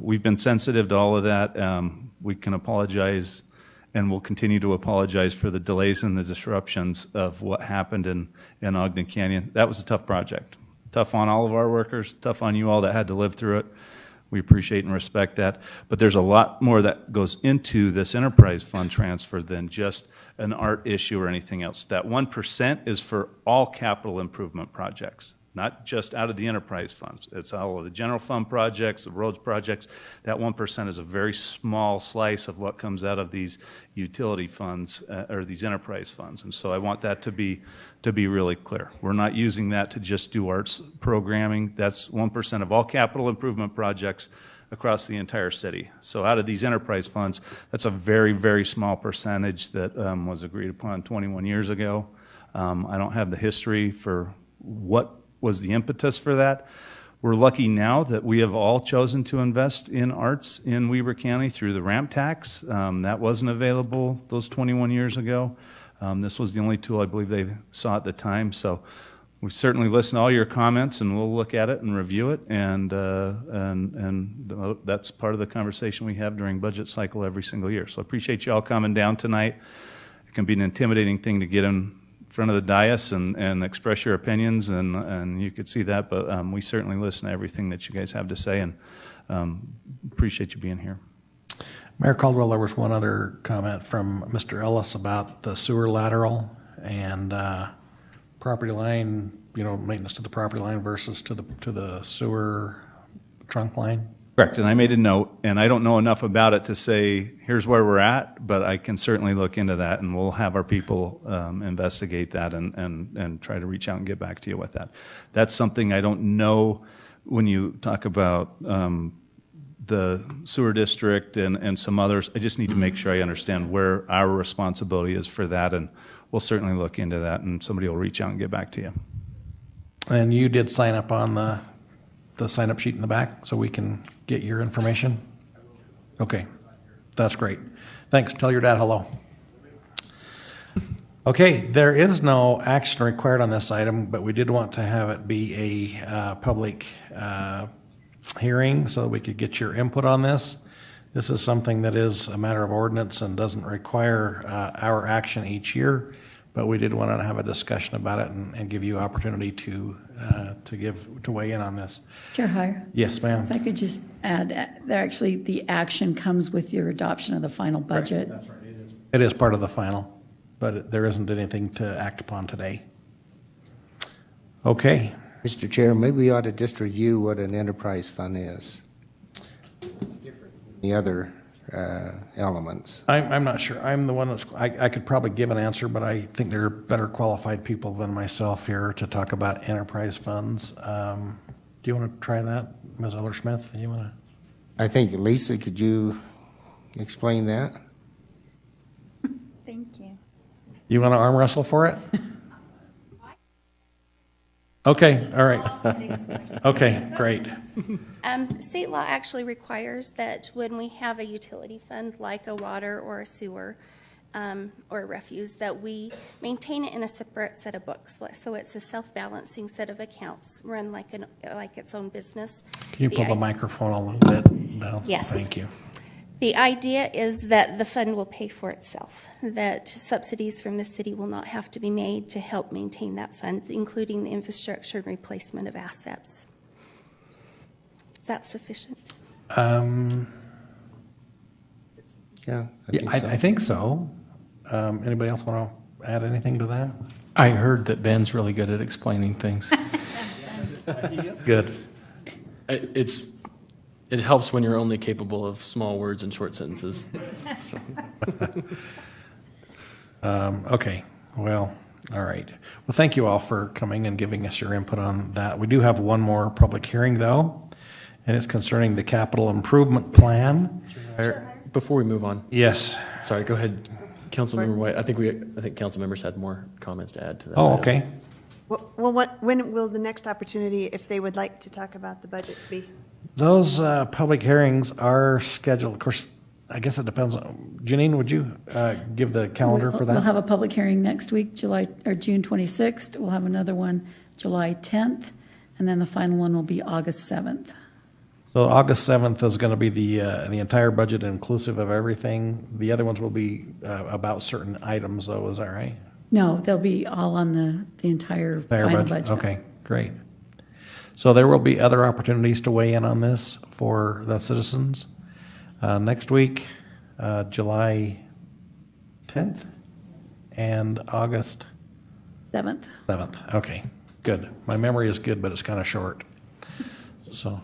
We've been sensitive to all of that. We can apologize and we'll continue to apologize for the delays and the disruptions of what happened in Ogden Canyon. That was a tough project. Tough on all of our workers, tough on you all that had to live through it. We appreciate and respect that. But there's a lot more that goes into this enterprise fund transfer than just an art issue or anything else. That 1% is for all capital improvement projects, not just out of the enterprise funds. It's all of the general fund projects, the roads projects. That 1% is a very small slice of what comes out of these utility funds or these enterprise funds. And so I want that to be really clear. We're not using that to just do arts programming. That's 1% of all capital improvement projects across the entire city. So out of these enterprise funds, that's a very, very small percentage that was agreed upon 21 years ago. I don't have the history for what was the impetus for that, We're lucky now that we have all chosen to invest in arts in Weber County through the ramp tax. That wasn't available those 21 years ago. This was the only tool I believe they saw at the time. So we've certainly listened to all your comments, and we'll look at it and review it. And that's part of the conversation we have during budget cycle every single year. So I appreciate you all coming down tonight. It can be an intimidating thing to get in front of the dais and express your opinions, and you could see that, but we certainly listen to everything that you guys have to say, and appreciate you being here. Mayor Caldwell, there was one other comment from Mr. Ellis about the sewer lateral and property line, maintenance to the property line versus to the sewer trunk line. Correct, and I made a note, and I don't know enough about it to say, here's where we're at, but I can certainly look into that, and we'll have our people investigate that and try to reach out and get back to you with that. That's something I don't know when you talk about the sewer district and some others. I just need to make sure I understand where our responsibility is for that, and we'll certainly look into that, and somebody will reach out and get back to you. And you did sign up on the sign-up sheet in the back so we can get your information? Okay, that's great. Thanks. Tell your dad hello. Okay, there is no action required on this item, but we did want to have it be a public hearing so that we could get your input on this. This is something that is a matter of ordinance and doesn't require our action each year, but we did want to have a discussion about it and give you opportunity to weigh in on this. Chair Heyer? Yes, ma'am. If I could just add, actually, the action comes with your adoption of the final budget. Right. That's right. It is part of the final, but there isn't anything to act upon today. Okay. Mr. Chair, maybe we ought to just review what an enterprise fund is. It's different than the other elements. I'm not sure. I'm the one that's, I could probably give an answer, but I think there are better qualified people than myself here to talk about enterprise funds. Do you want to try that, Ms. Eller-Smith? You want to? I think, Lisa, could you explain that? Thank you. You want to arm wrestle for it? Okay, all right. Okay, great. State law actually requires that when we have a utility fund like a water or a sewer or a refuse, that we maintain it in a separate set of books. So it's a self-balancing set of accounts run like its own business. Can you pull the microphone a little bit down? Yes. Thank you. The idea is that the fund will pay for itself, that subsidies from the city will not have to be made to help maintain that fund, including the infrastructure and replacement of assets. Is that sufficient? Yeah, I think so. Anybody else want to add anything to that? I heard that Ben's really good at explaining things. Good. It helps when you're only capable of small words and short sentences. Okay, well, all right. Well, thank you all for coming and giving us your input on that. We do have one more public hearing, though, and it's concerning the capital improvement plan. Before we move on. Yes. Sorry, go ahead. Councilmember White, I think council members had more comments to add to that. Oh, okay. Well, when will the next opportunity, if they would like to talk about the budget, be? Those public hearings are scheduled. Of course, I guess it depends. Janine, would you give the calendar for that? We'll have a public hearing next week, June 26th. We'll have another one July 10th, and then the final one will be August 7th. So August 7th is going to be the entire budget inclusive of everything. The other ones will be about certain items, though. Is that right? No, they'll be all on the entire final budget. Okay, great. So there will be other opportunities to weigh in on this for the citizens. Next week, July 10th and August 7th. 7th. Okay, good. My memory is good, but it's kind of short. So,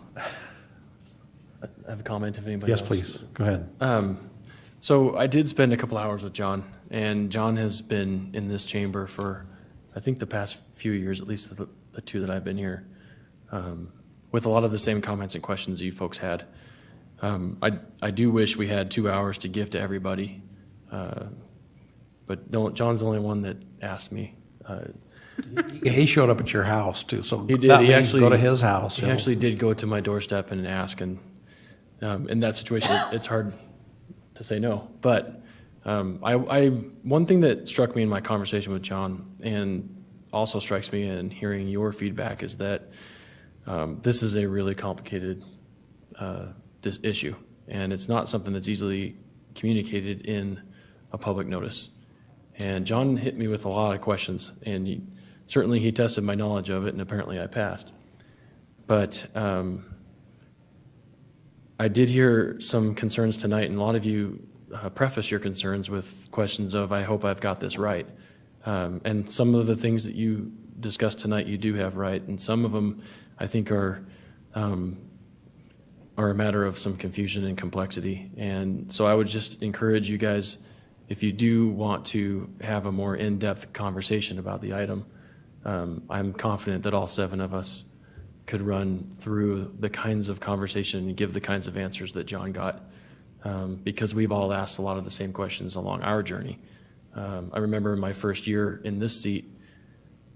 I have a comment if anybody yes, else. please. Go ahead. So I did spend a couple hours with John, and John has been in this chamber for, I think, the past few years, at least the two that I've been here, with a lot of the same comments and questions you folks had. I do wish we had 2 hours to give to everybody, but John's the only one that asked me. He showed up at your house too, so He did. that He means actually go to his house. He actually did go to my doorstep and ask, and in that situation, it's hard to say no. But one thing that struck me in my conversation with John, and also strikes me in hearing your feedback, is that this is a really complicated issue, and it's not something that's easily communicated in a public notice. And John hit me with a lot of questions, and certainly he tested my knowledge of it, and apparently I passed. But I did hear some concerns tonight, and a lot of you preface your concerns with questions of, I hope I've got this right. And some of the things that you discussed tonight you do have right, and some of them I think are a matter of some confusion and complexity. And so I would just encourage you guys, if you do want to have a more in-depth conversation about the item, I'm confident that all 7 of us could run through the kinds of conversation and give the kinds of answers that John got, because we've all asked a lot of the same questions along our journey. I remember in my first year in this seat,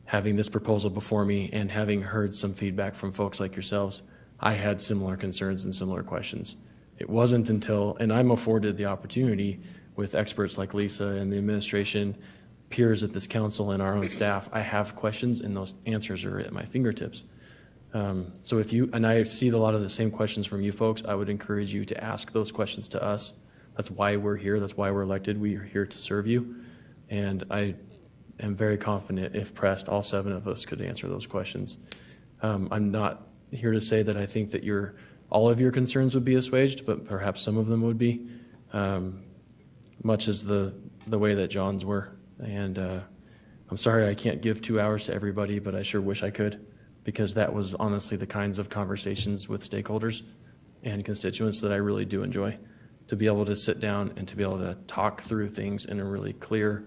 having this proposal before me and having heard some feedback from folks like yourselves, I had similar concerns and similar questions. It wasn't until, and I'm afforded the opportunity with experts like Lisa and the administration, peers at this council and our own staff, I have questions and those answers are at my fingertips. So if you, and I see a lot of the same questions from you folks, I would encourage you to ask those questions to us. That's why we're here. That's why we're elected. We are here to serve you. And I am very confident, if pressed, all 7 of us could answer those questions. I'm not here to say that I think that all of your concerns would be assuaged, but perhaps some of them would be, much as the way that John's were. And I'm sorry I can't give 2 hours to everybody, but I sure wish I could, because that was honestly the kinds of conversations with stakeholders and constituents that I really do enjoy. To be able to sit down and to be able to talk through things in a really clear,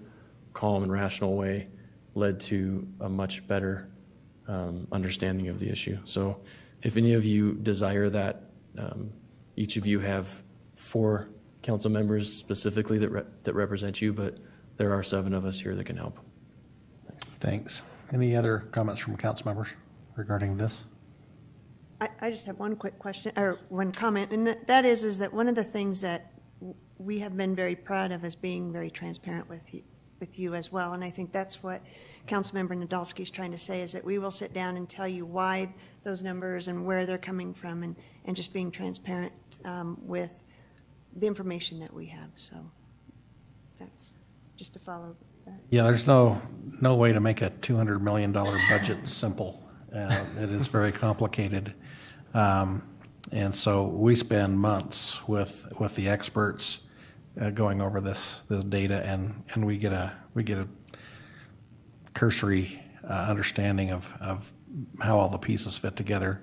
calm, and rational way led to a much better understanding of the issue. So if any of you desire that, each of you have 4 council members specifically that represent you, but there are 7 of us here that can help. Thanks. Any other comments from council members regarding this? I just have one quick question, or one comment, and that is that one of the things that we have been very proud of is being very transparent with you as well, and I think that's what Councilmember Nadolski is trying to say, is that we will sit down and tell you why those numbers and where they're coming from, and just being transparent with the information that we have. So that's just to follow that. Yeah, there's no way to make a $200 million budget simple. It is very complicated. And so we spend months with the experts going over this data, and we get a cursory understanding of how all the pieces fit together.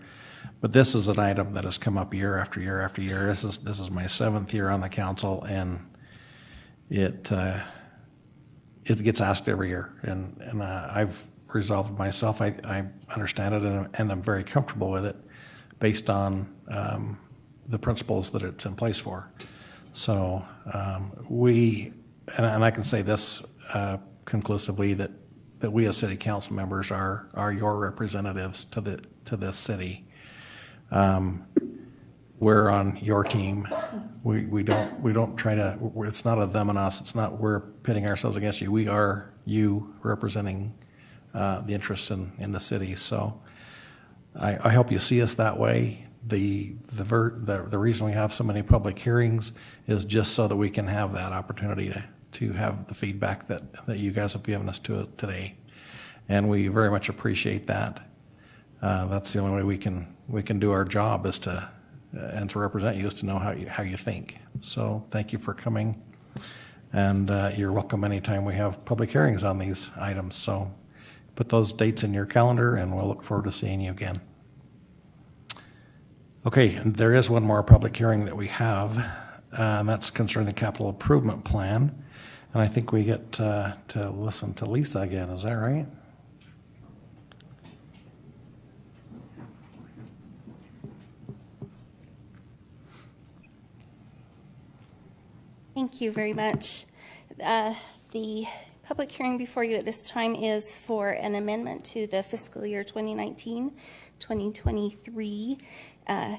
But this is an item that has come up year after year after year. This is my 7th year on the council, and it gets asked every year. And I've resolved myself. I understand it, and I'm very comfortable with it, based on the principles that it's in place for. So and I can say this conclusively, that we as city council members are your representatives to this city. We're on your team. We don't try to. It's not a them and us. It's not we're pitting ourselves against you. We are you representing the interests in the city. So I hope you see us that way. The reason we have so many public hearings is just so that we can have that opportunity to have the feedback that you guys have given us today, and we very much appreciate that. That's the only way we can do our job, is to represent you, is to know how you think. So thank you for coming, and you're welcome anytime we have public hearings on these items. So put those dates in your calendar, and we'll look forward to seeing you again. Okay, and there is one more public hearing that we have, and that's concerning the capital improvement plan. And I think we get to listen to Lisa again. Is that right? Thank you very much. The public hearing before you at this time is for an amendment to the fiscal year 2019-2023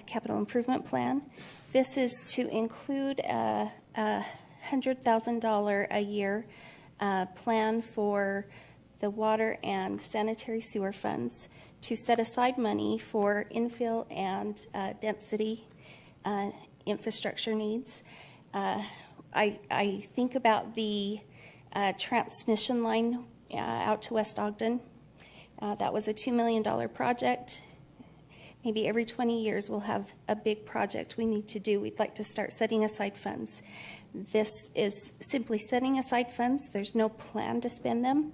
capital improvement plan. This is to include a $100,000 a year plan for the water and sanitary sewer funds to set aside money for infill and density infrastructure needs. I think about the transmission line out to West Ogden. That was a $2 million project. Maybe every 20 years we'll have a big project we need to do. We'd like to start setting aside funds. This is simply setting aside funds. There's no plan to spend them.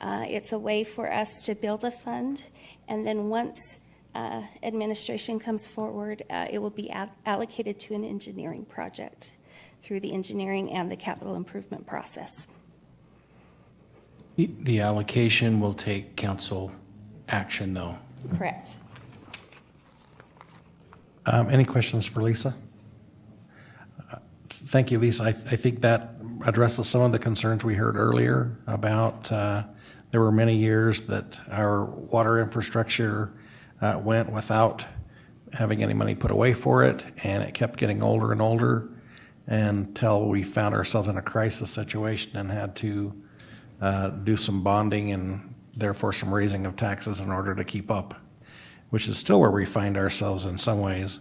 It's a way for us to build a fund, and then once administration comes forward, it will be allocated to an engineering project through the engineering and the capital improvement process. The allocation will take council action, though. Correct. Any questions for Lisa? Thank you, Lisa. I think that addresses some of the concerns we heard earlier about there were many years that our water infrastructure went without having any money put away for it, and it kept getting older and older until we found ourselves in a crisis situation and had to do some bonding and therefore some raising of taxes in order to keep up, which is still where we find ourselves in some ways.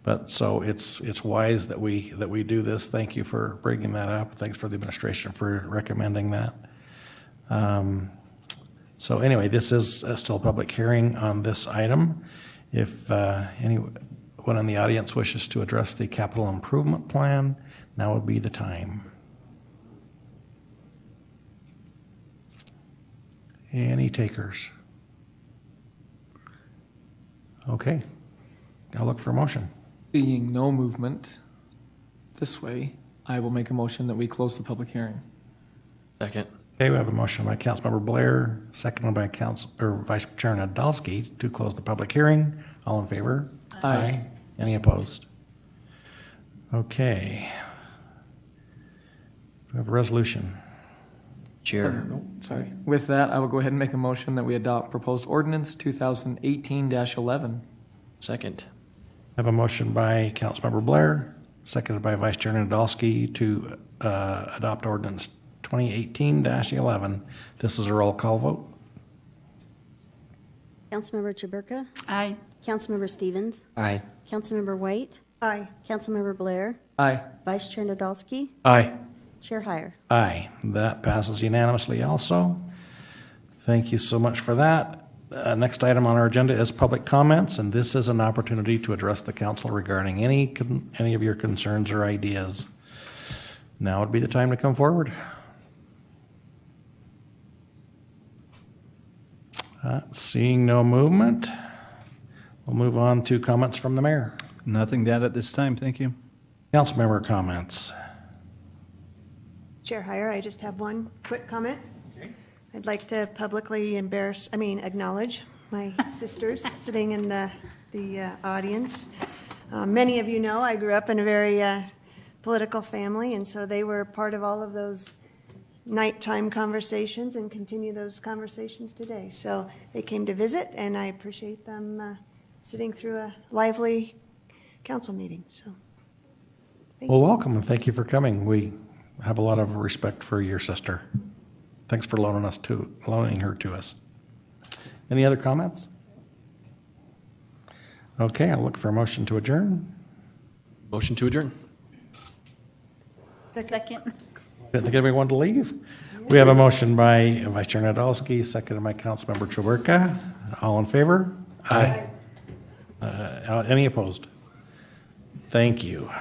But so it's wise that we do this. Thank you for bringing that up. Thanks for the administration for recommending that. So anyway, this is still a public hearing on this item. If anyone in the audience wishes to address the capital improvement plan, now would be the time. Any takers? Okay, I'll look for a motion. Seeing no movement this way, I will make a motion that we close the public hearing. Second. Okay, we have a motion by Councilmember Blair, seconded by Vice Chair Nadolski to close the public hearing. All in favor? Aye. Any opposed? Okay. We have a resolution. Chair. Sorry. With that, I will go ahead and make a motion that we adopt proposed ordinance 2018-11. Second. I have a motion by Councilmember Blair, seconded by Vice Chair Nadolski to adopt ordinance 2018-11. This is a roll call vote. Councilmember Chaburka? Aye. Councilmember Stevens? Aye. Councilmember White? Aye. Councilmember Blair? Aye. Vice Chair Nadolski? Aye. Chair Heyer? Aye. That passes unanimously also. Thank you so much for that. Next item on our agenda is public comments, and this is an opportunity to address the council regarding any of your concerns or ideas. Now would be the time to come forward. Seeing no movement, we'll move on to comments from the mayor. Nothing to add at this time, thank you. Council member comments. Chair Heyer, I just have one quick comment. I'd like to publicly acknowledge my sisters sitting in the audience. Many of you know I grew up in a very political family, and so they were part of all of those nighttime conversations and continue those conversations today. So they came to visit, and I appreciate them sitting through a lively council meeting. So, Well, welcome, and thank you for coming. We have a lot of respect for your sister. Thanks for loaning her to us. Any other comments? Okay, I'll look for a motion to adjourn. Motion to adjourn. Second. Didn't think anybody wanted to leave. We have a motion by Vice Chair Nadolski, seconded by Councilmember Chaburka. All in favor? Aye. Any opposed? Thank you.